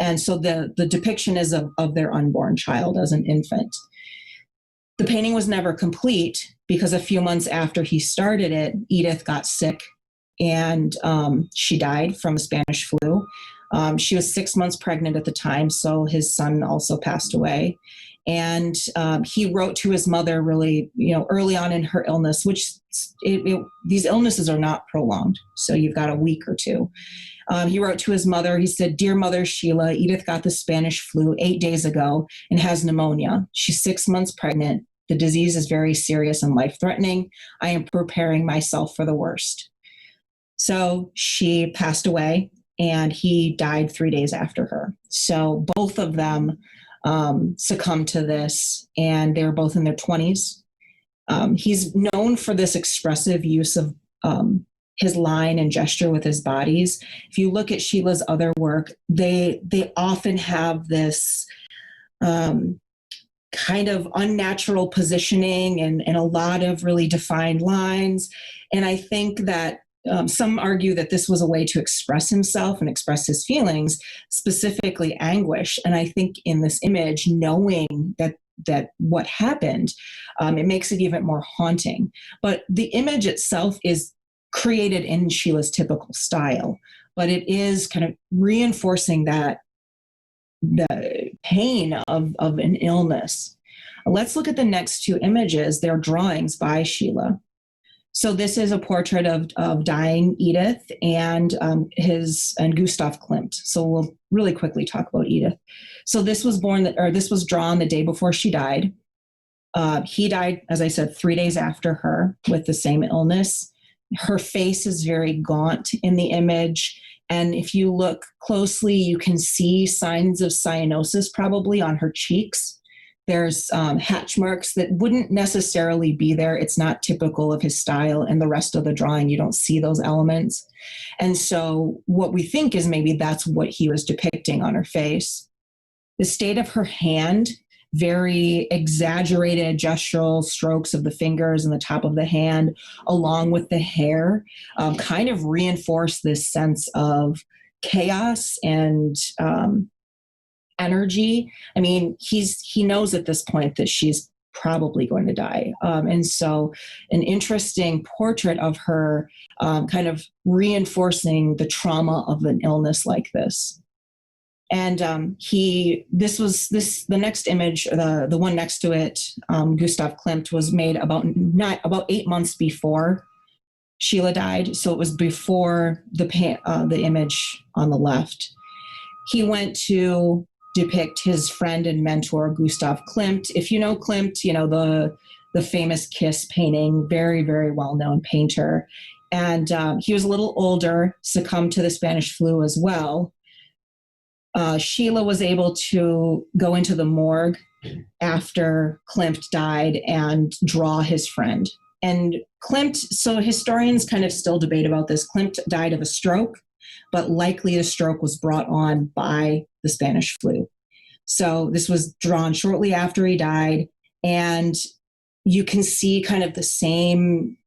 And so the depiction is of their unborn child as an infant. The painting was never complete because a few months after he started it, Edith got sick and she died from a Spanish flu. She was 6 months pregnant at the time, so his son also passed away. And he wrote to his mother really, early on in her illness, which these illnesses are not prolonged. So you've got a week or two. He wrote to his mother. He said, "Dear Mother Sheila, Edith got the Spanish flu 8 days ago and has pneumonia. She's 6 months pregnant. The disease is very serious and life-threatening. I am preparing myself for the worst." So she passed away, and he died 3 days after her. So both of them succumbed to this, and they were both in their 20s. He's known for this expressive use of his line and gesture with his bodies. If you look at Sheila's other work, they often have this kind of unnatural positioning and a lot of really defined lines. And I think that some argue that this was a way to express himself and express his feelings, specifically anguish. And I think in this image, knowing that what happened, it makes it even more haunting. But the image itself is created in Sheila's typical style, but it is kind of reinforcing that the pain of an illness. Let's look at the next two images. They're drawings by Sheila. So this is a portrait of dying Edith and Gustav Klimt. So we'll really quickly talk about Edith. So this was drawn the day before she died. He died, as I said, 3 days after her with the same illness. Her face is very gaunt in the image. And if you look closely, you can see signs of cyanosis probably on her cheeks. There's hatch marks that wouldn't necessarily be there. It's not typical of his style. And the rest of the drawing, you don't see those elements. And so what we think is maybe that's what he was depicting on her face. The state of her hand, very exaggerated gestural strokes of the fingers and the top of the hand, along with the hair, kind of reinforce this sense of chaos and energy. I mean, he knows at this point that she's probably going to die. And so an interesting portrait of her kind of reinforcing the trauma of an illness like this. And the next image, the one next to it, Gustav Klimt, was made about 8 months before Sheila died. So it was before the image on the left. He went to depict his friend and mentor, Gustav Klimt. If you know Klimt, you know the famous Kiss painting, very, very well-known painter. And he was a little older, succumbed to the Spanish flu as well. Sheila was able to go into the morgue after Klimt died and draw his friend. And Klimt, so historians kind of still debate about this. Klimt died of a stroke, but likely the stroke was brought on by the Spanish flu. So this was drawn shortly after he died, and you can see kind of the same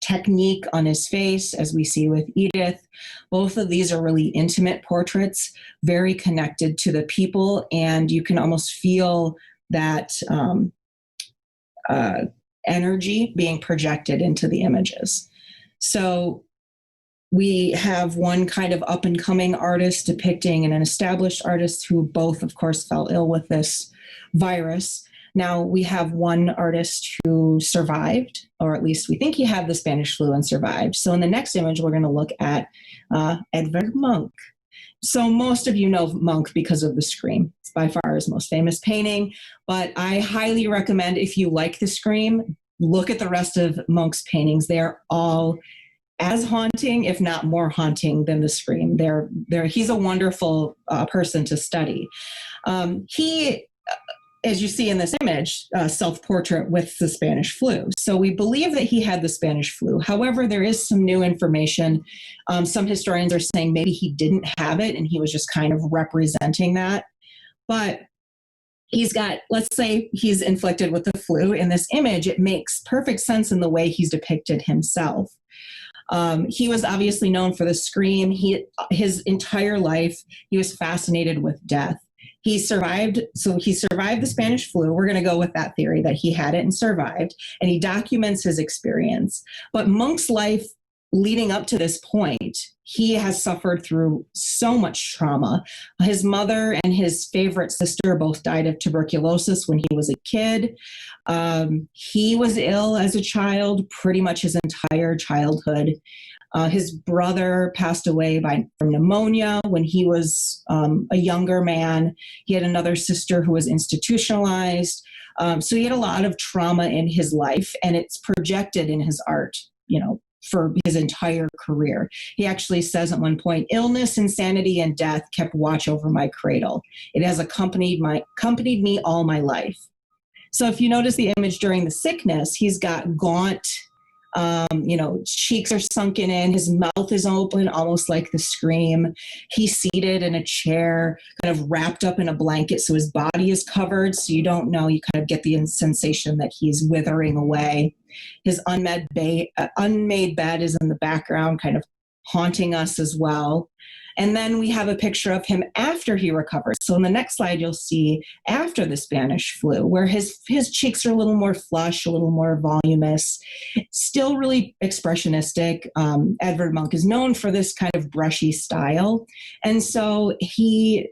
technique on his face as we see with Edith. Both of these are really intimate portraits, very connected to the people, and you can almost feel that energy being projected into the images. So we have one kind of up-and-coming artist depicting an established artist who both, of course, fell ill with this virus. Now we have one artist who survived, or at least we think he had the Spanish flu and survived. So in the next image, we're going to look at Edvard Munch. So most of you know Munch because of The Scream. It's by far his most famous painting, but I highly recommend, if you like The Scream, look at the rest of Munch's paintings. They are all as haunting, if not more haunting than the Scream. He's a wonderful person to study. He, as you see in this image, self-portrait with the Spanish flu. So we believe that he had the Spanish flu. However, there is some new information. Some historians are saying maybe he didn't have it and he was just kind of representing that. But he's got, let's say he's inflicted with the flu. In this image, it makes perfect sense in the way he's depicted himself. He was obviously known for the Scream. His entire life, he was fascinated with death. He survived the Spanish flu. We're going to go with that theory that he had it and survived, and he documents his experience. But Munch's life leading up to this point, he has suffered through so much trauma. His mother and his favorite sister both died of tuberculosis when he was a kid. He was ill as a child, pretty much his entire childhood. His brother passed away from pneumonia when he was a younger man. He had another sister who was institutionalized. So he had a lot of trauma in his life, and it's projected in his art, for his entire career. He actually says at one point, illness, insanity, and death kept watch over my cradle. It has accompanied me all my life. So if you notice the image during the sickness, he's got gaunt, cheeks are sunken in, his mouth is open, almost like the Scream. He's seated in a chair, kind of wrapped up in a blanket, so his body is covered, so you don't know, you kind of get the sensation that he's withering away. His unmade bed is in the background, kind of haunting us as well. And then we have a picture of him after he recovers. So in the next slide, you'll see after the Spanish flu, where his cheeks are a little more flush, a little more voluminous, still really expressionistic. Edvard Munch is known for this kind of brushy style. And so he's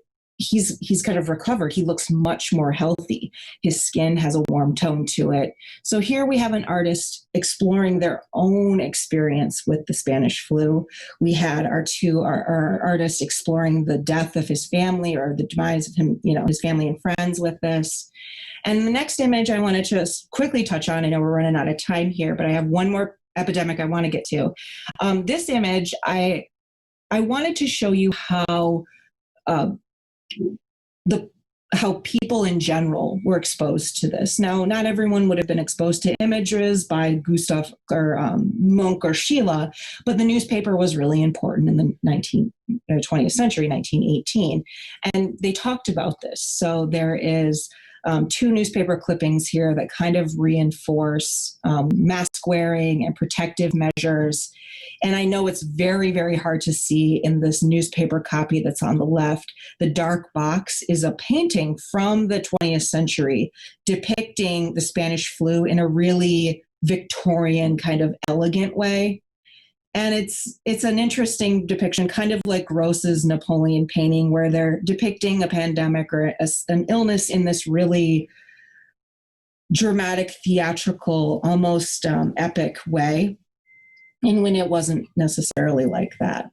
kind of recovered. He looks much more healthy. His skin has a warm tone to it. So here we have an artist exploring their own experience with the Spanish flu. We had our artists exploring the death of his family or the demise of him, his family and friends with this. And the next image I want to just quickly touch on, I know we're running out of time here, but I have one more epidemic I want to get to. This image, I wanted to show you how how people in general were exposed to this. Now, not everyone would have been exposed to images by Gustav or Munch or Sheila, but the newspaper was really important in the 20th century, 1918, and they talked about this. So there is two newspaper clippings here that kind of reinforce mask wearing and protective measures. And I know it's very, very hard to see in this newspaper copy that's on the left. The dark box is a painting from the 20th century depicting the Spanish flu in a really Victorian kind of elegant way. And it's an interesting depiction, kind of like Gross's Napoleon painting, where they're depicting a pandemic or an illness in this really dramatic, theatrical, almost epic way. And when it wasn't necessarily like that.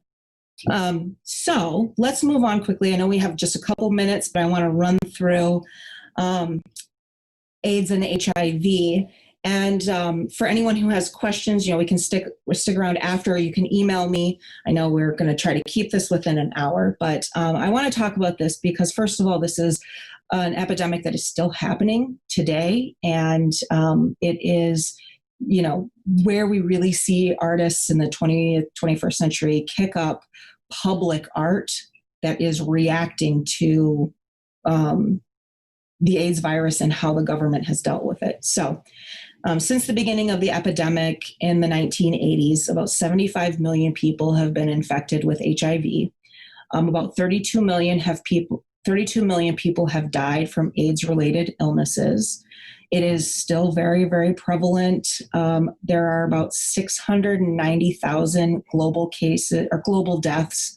So let's move on quickly. I know we have just a couple minutes, but I want to run through AIDS and HIV. And for anyone who has questions, we can stick around after. You can email me. I know we're going to try to keep this within an hour, but I want to talk about this because, first of all, this is an epidemic that is still happening today. And it is where we really see artists in the 20th, 21st century kick up public art that is reacting to the AIDS virus and how the government has dealt with it. So since the beginning of the epidemic in the 1980s, about 75 million people have been infected with HIV. About 32 million people have died from AIDS-related illnesses. It is still very, very prevalent. There are about 690,000 global cases or global deaths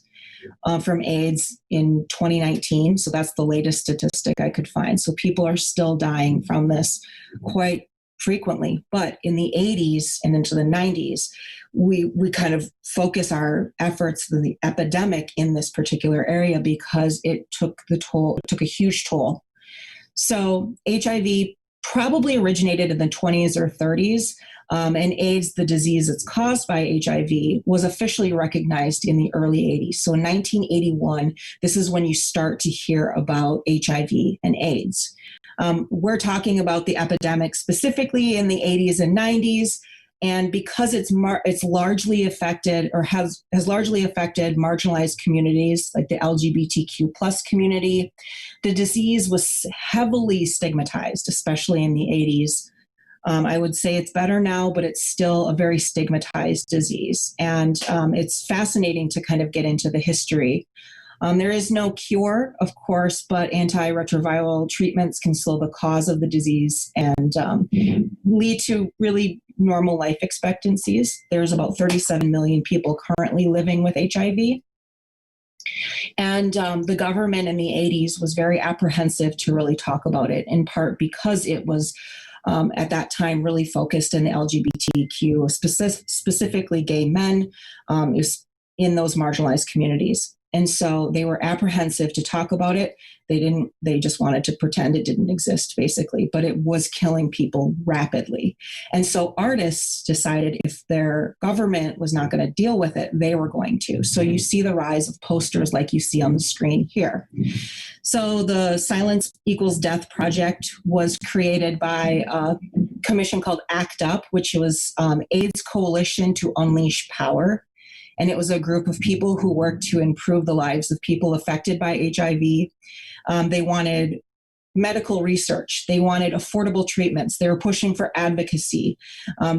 from AIDS in 2019. So that's the latest statistic I could find. So people are still dying from this quite frequently. But in the 80s and into the 90s, we kind of focus our efforts on the epidemic in this particular area because it took a huge toll. So HIV probably originated in the 20s or 30s. And AIDS, the disease that's caused by HIV, was officially recognized in the early 80s. So in 1981, this is when you start to hear about HIV and AIDS. We're talking about the epidemic specifically in the 80s and 90s. And because it's largely affected, or has largely affected, marginalized communities like the LGBTQ plus community, the disease was heavily stigmatized, especially in the 80s. I would say it's better now, but it's still a very stigmatized disease. And it's fascinating to kind of get into the history. There is no cure, of course, but antiretroviral treatments can slow the cause of the disease and lead to really normal life expectancies. There's about 37 million people currently living with HIV. And the government in the 80s was very apprehensive to really talk about it, in part because it was at that time really focused in the LGBTQ, specifically gay men, in those marginalized communities. And so they were apprehensive to talk about it. They just wanted to pretend it didn't exist, basically, but it was killing people rapidly. And so artists decided if their government was not going to deal with it, they were going to. So you see the rise of posters like you see on the screen here. So the Silence Equals Death project was created by a commission called ACT UP, which was AIDS Coalition to Unleash Power. And it was a group of people who worked to improve the lives of people affected by HIV. They wanted medical research. They wanted affordable treatments. They were pushing for advocacy.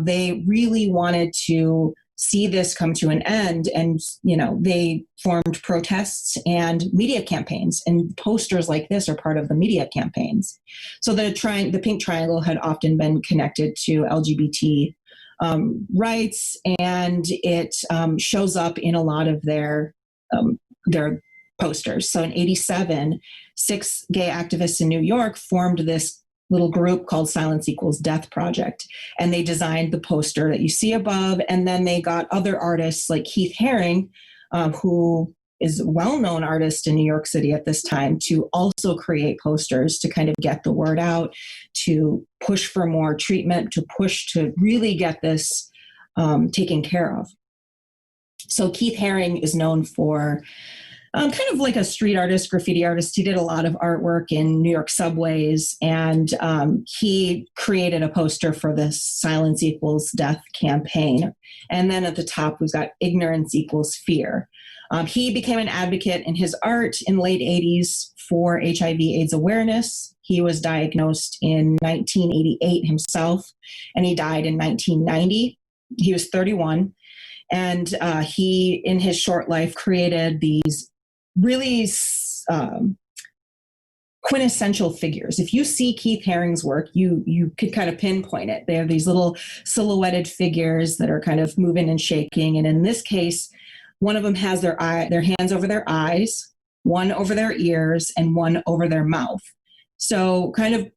They really wanted to see this come to an end. And, they formed protests and media campaigns. And posters like this are part of the media campaigns. So the pink triangle had often been connected to LGBT rights, and it shows up in a lot of their posters. So in 87, 6 gay activists in New York formed this little group called Silence Equals Death Project, and they designed the poster that you see above. And then they got other artists like Keith Haring, who is a well-known artist in New York City at this time, to also create posters to kind of get the word out, to push for more treatment, to push to really get this taken care of. So Keith Haring is known for kind of like a street artist, graffiti artist. He did a lot of artwork in New York subways, and he created a poster for this Silence Equals Death campaign. And then at the top, we've got Ignorance Equals Fear. He became an advocate in his art in the late 80s for HIV/AIDS awareness. He was diagnosed in 1988 himself, and he died in 1990. He was 31. And he, in his short life, created these really quintessential figures. If you see Keith Haring's work, you could kind of pinpoint it. They are these little silhouetted figures that are kind of moving and shaking. And in this case, one of them has their hands over their eyes, one over their ears, and one over their mouth. So kind of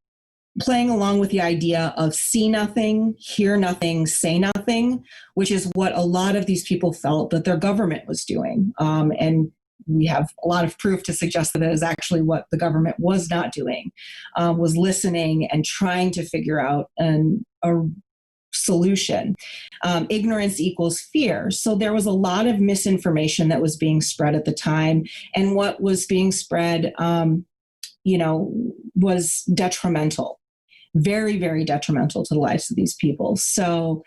playing along with the idea of see nothing, hear nothing, say nothing, which is what a lot of these people felt that their government was doing. And we have a lot of proof to suggest that it is actually what the government was not doing, was listening and trying to figure out a solution. Ignorance equals fear. So there was a lot of misinformation that was being spread at the time. And what was being spread, was detrimental, very, very detrimental to the lives of these people. So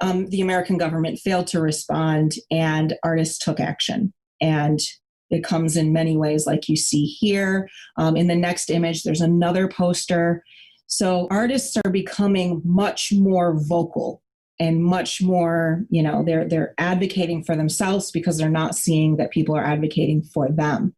the American government failed to respond, and artists took action. And it comes in many ways, like you see here. In the next image, there's another poster. So artists are becoming much more vocal and much more, they're advocating for themselves because they're not seeing that people are advocating for them.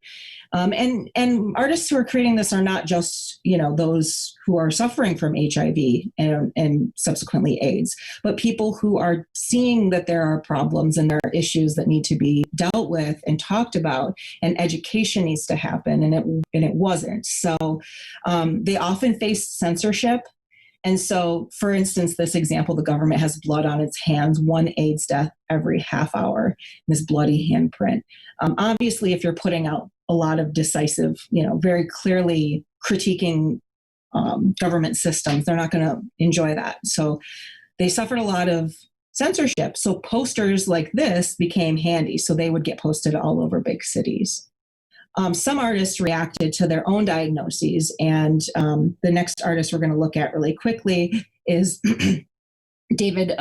And artists who are creating this are not just, those who are suffering from HIV and subsequently AIDS, but people who are seeing that there are problems and there are issues that need to be dealt with and talked about, and education needs to happen, and it wasn't. So they often face censorship. And so, for instance, this example, the government has blood on its hands, 1 AIDS death every half hour, this bloody handprint. Obviously, if you're putting out a lot of decisive, very clearly critiquing government systems. They're not going to enjoy that. So they suffered a lot of censorship. So posters like this became handy. So they would get posted all over big cities. Some artists reacted to their own diagnoses. And the next artist we're going to look at really quickly is David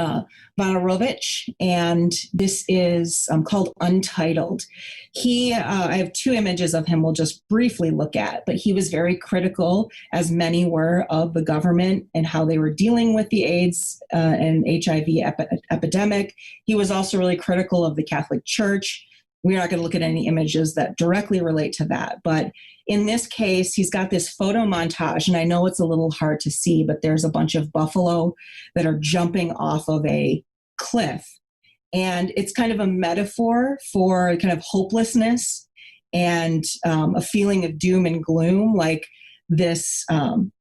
Vonarovich, and this is called Untitled. I have two images of him we'll just briefly look at, but he was very critical, as many were, of the government and how they were dealing with the AIDS and HIV epidemic. He was also really critical of the Catholic Church. We're not going to look at any images that directly relate to that, but in this case, he's got this photo montage, and I know it's a little hard to see, but there's a bunch of buffalo that are jumping off of a cliff. And it's kind of a metaphor for kind of hopelessness and a feeling of doom and gloom, like this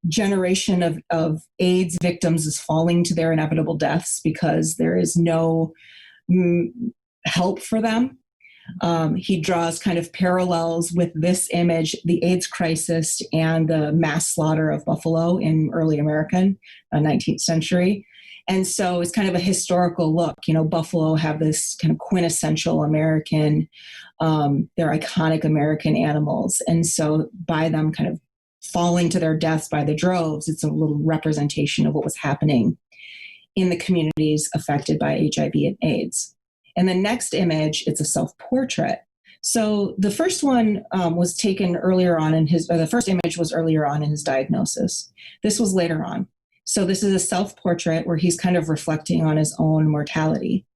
generation of AIDS victims is falling to their inevitable deaths because there is no help for them. He draws kind of parallels with this image, the AIDS crisis and the mass slaughter of buffalo in early American 19th century. And so it's kind of a historical look. You know, buffalo have this kind of quintessential American, they're iconic American animals. And so by them kind of falling to their deaths by the droves, it's a little representation of what was happening in the communities affected by HIV and AIDS. And the next image, it's a self-portrait. So the first one was taken earlier on the first image was earlier on in his diagnosis. This was later on. So this is a self-portrait where he's kind of reflecting on his own mortality.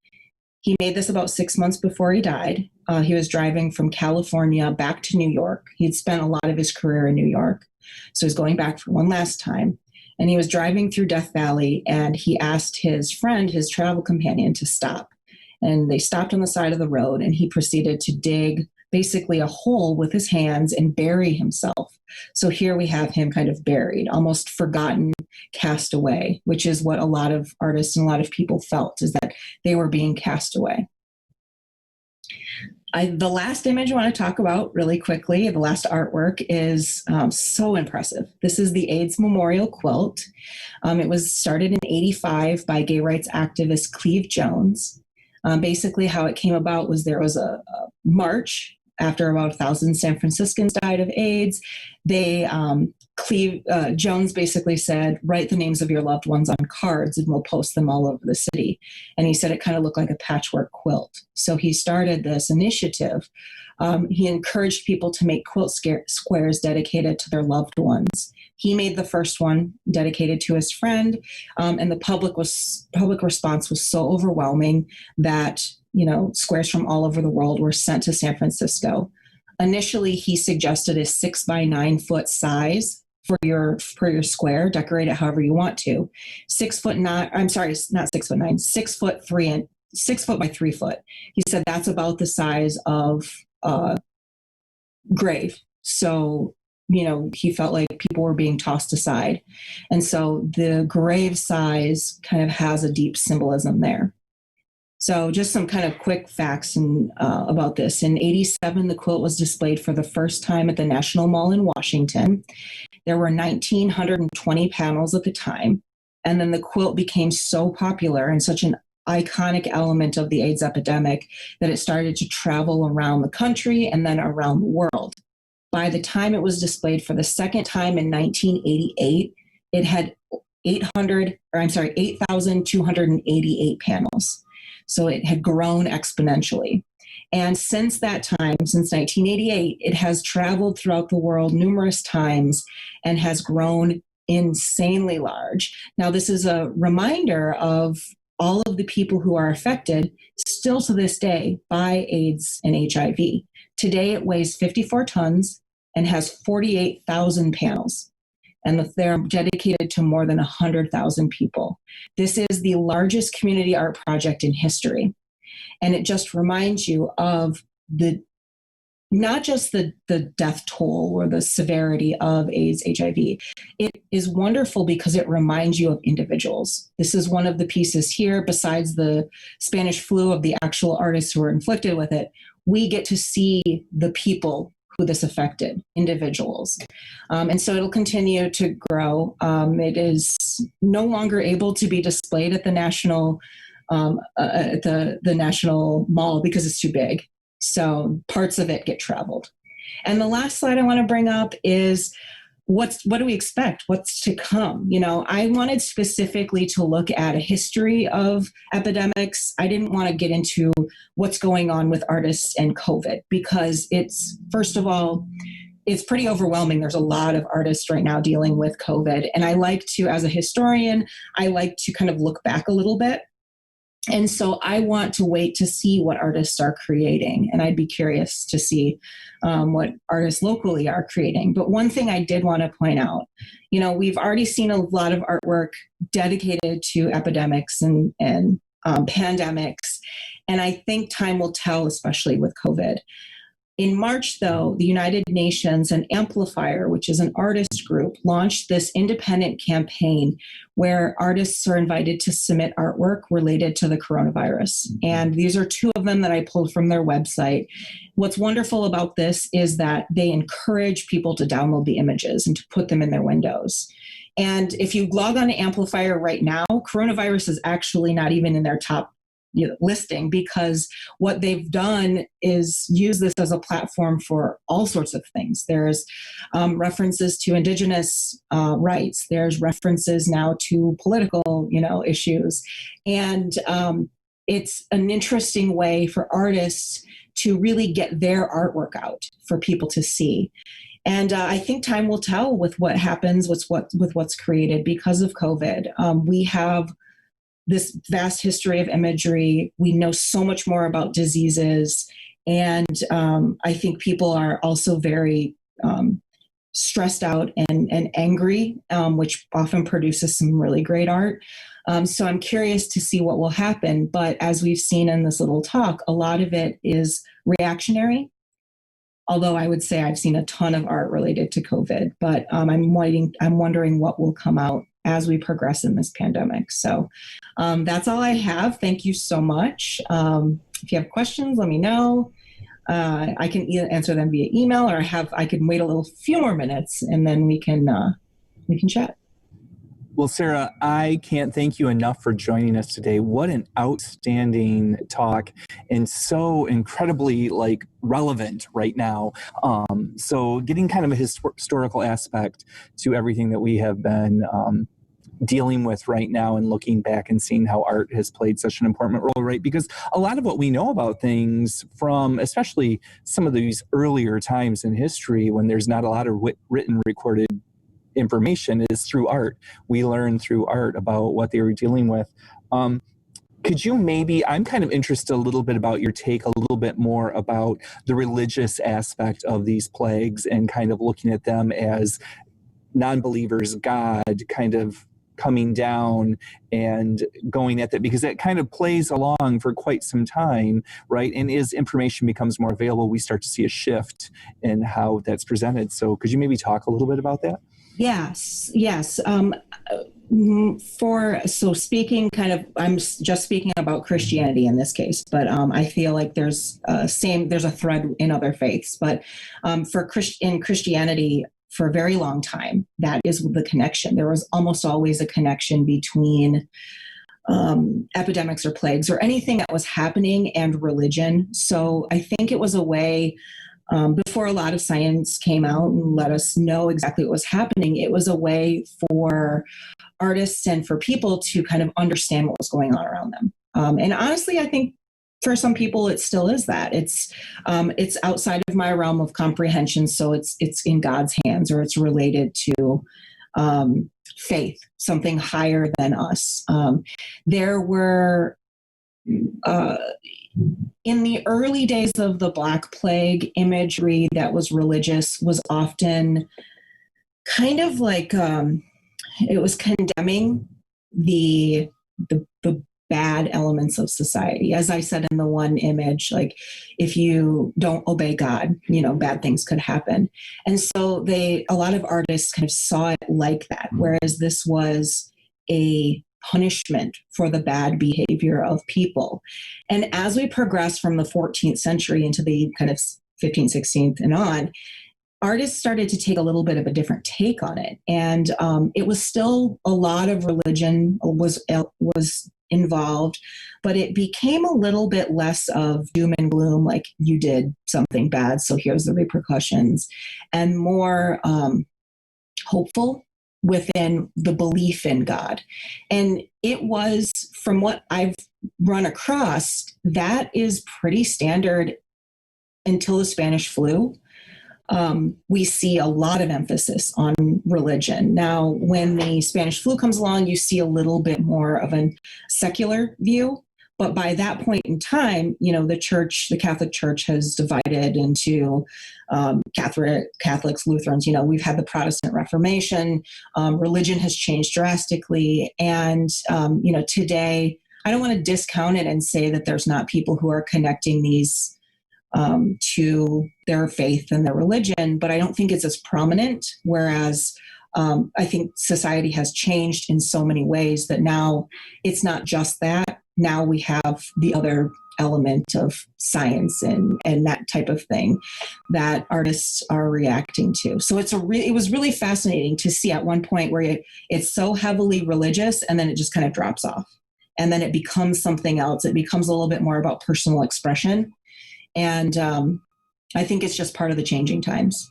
He made this about 6 months before he died. He was driving from California back to New York. He'd spent a lot of his career in New York. So he's going back for one last time. And he was driving through Death Valley, and he asked his friend, his travel companion, to stop. And they stopped on the side of the road, and he proceeded to dig basically a hole with his hands and bury himself. So here we have him kind of buried, almost forgotten, cast away, which is what a lot of artists and a lot of people felt, is that they were being cast away. The last image I want to talk about really quickly, the last artwork, is so impressive. This is the AIDS Memorial Quilt. It was started in '85 by gay rights activist Cleve Jones. Basically, how it came about was there was a march after about 1,000 San Franciscans died of AIDS. Jones basically said, write the names of your loved ones on cards and we'll post them all over the city. And he said it kind of looked like a patchwork quilt. So he started this initiative. He encouraged people to make quilt squares dedicated to their loved ones. He made the first one dedicated to his friend, and the public response was so overwhelming that, you know, squares from all over the world were sent to San Francisco. Initially, he suggested a 6 by 9 foot size for your square. Decorate it however you want to. 6 foot by 3 foot. He said that's about the size of grave. So, you know, he felt like people were being tossed aside. And so the grave size kind of has a deep symbolism there. So just some kind of quick facts about this. In '87, the quilt was displayed for the first time at the National Mall in Washington. There were 1,920 panels at the time. And then the quilt became so popular and such an iconic element of the AIDS epidemic that it started to travel around the country and then around the world. By the time it was displayed for the second time in 1988, it had 8,288 panels. So it had grown exponentially. And since that time, since 1988, it has traveled throughout the world numerous times and has grown insanely large. Now, this is a reminder of all of the people who are affected still to this day by AIDS and HIV. Today, it weighs 54 tons and has 48,000 panels. And they're dedicated to more than 100,000 people. This is the largest community art project in history. And it just reminds you of not just the death toll or the severity of AIDS, HIV. It is wonderful because it reminds you of individuals. This is one of the pieces here, besides the Spanish flu of the actual artists who were inflicted with it. We get to see the people who this affected, individuals. And so it'll continue to grow. It is no longer able to be displayed at the national national mall because it's too big. So parts of it get traveled. And the last slide I want to bring up is what do we expect? What's to come? I wanted specifically to look at a history of epidemics. I didn't want to get into what's going on with artists and COVID because first of all, it's pretty overwhelming. There's a lot of artists right now dealing with COVID. And I like to, as a historian, I like to kind of look back a little bit. And so I want to wait to see what artists are creating. And I'd be curious to see what artists locally are creating. But one thing I did want to point out, we've already seen a lot of artwork dedicated to epidemics and pandemics. And I think time will tell, especially with COVID. In March, though, the United Nations and Amplifier, which is an artist group, launched this independent campaign where artists are invited to submit artwork related to the coronavirus. And these are two of them that I pulled from their website. What's wonderful about this is that they encourage people to download the images and to put them in their windows. And if you log on to Amplifier right now, coronavirus is actually not even in their top listing, because what they've done is use this as a platform for all sorts of things. There's references to Indigenous rights. There's references now to political, issues. And it's an interesting way for artists to really get their artwork out for people to see. And I think time will tell with what happens with what's created because of COVID. We have this vast history of imagery. We know so much more about diseases. And I think people are also very stressed out and angry, which often produces some really great art. So I'm curious to see what will happen. But as we've seen in this little talk, a lot of it is reactionary. Although I would say I've seen a ton of art related to COVID, but I'm wondering what will come out as we progress in this pandemic. So that's all I have. Thank you so much. If you have questions, let me know. I can either answer them via email, or I can wait a few more minutes, and then we can chat. Well, Sarah, I can't thank you enough for joining us today. What an outstanding talk, and so incredibly relevant right now. So getting kind of a historical aspect to everything that we have been dealing with right now, and looking back and seeing how art has played such an important role, right? Because a lot of what we know about things from, especially some of these earlier times in history when there's not a lot of written, recorded information, is through art. We learn through art about what they were dealing with. Could you I'm kind of interested a little bit about your take, a little bit more about the religious aspect of these plagues, and kind of looking at them as non-believers, God kind of coming down and going at that, because that kind of plays along for quite some time, right? And as information becomes more available, we start to see a shift in how that's presented. So could you maybe talk a little bit about that? Yes. Speaking I'm just speaking about Christianity in this case, but I feel like there's a thread in other faiths, but in Christianity, for a very long time, that is the connection. There was almost always a connection between epidemics or plagues or anything that was happening and religion. So I think it was a way, before a lot of science came out and let us know exactly what was happening, it was a way for artists and for people to kind of understand what was going on around them. And honestly, I think for some people, it still is that. It's outside of my realm of comprehension, so it's in God's hands, or it's related to faith, something higher than us. There were, in the early days of the Black Plague, imagery that was religious was often kind of it was condemning the bad elements of society. As I said in the one image, if you don't obey God, bad things could happen. And so a lot of artists kind of saw it like that, whereas this was a punishment for the bad behavior of people. And as we progress from the 14th century into the kind of 15th, 16th, and on, artists started to take a little bit of a different take on it. And it was still a lot of religion was involved, but it became a little bit less of doom and gloom, like you did something bad, so here's the repercussions, and more hopeful within the belief in God. And it was, from what I've run across, that is pretty standard until the Spanish flu. We see a lot of emphasis on religion. Now, when the Spanish flu comes along, you see a little bit more of a secular view. But by that point in time, the Catholic Church has divided into Catholics, Lutherans. We've had the Protestant Reformation. Religion has changed drastically. And, today, I don't want to discount it and say that there's not people who are connecting these to their faith and their religion, but I don't think it's as prominent. Whereas I think society has changed in so many ways that now it's not just that. Now we have the other element of science and that type of thing that artists are reacting to. So it was really fascinating to see at one point where it's so heavily religious and then it just kind of drops off. And then it becomes something else. It becomes a little bit more about personal expression. And I think it's just part of the changing times.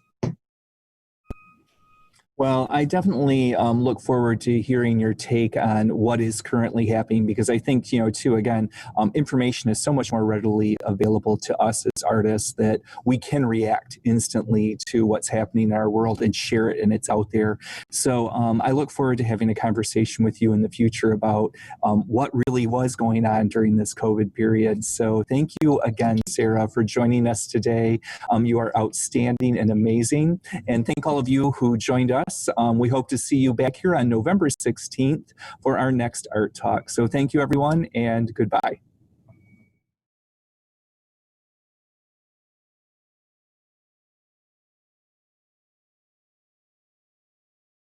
Well, I definitely look forward to hearing your take on what is currently happening, because I think, too, again, information is so much more readily available to us as artists that we can react instantly to what's happening in our world and share it, and it's out there. So I look forward to having a conversation with you in the future about what really was going on during this COVID period. So thank you again, Sarah, for joining us today. You are outstanding and amazing. And thank all of you who joined us. We hope to see you back here on November 16th for our next Art Talk. So thank you, everyone, and goodbye.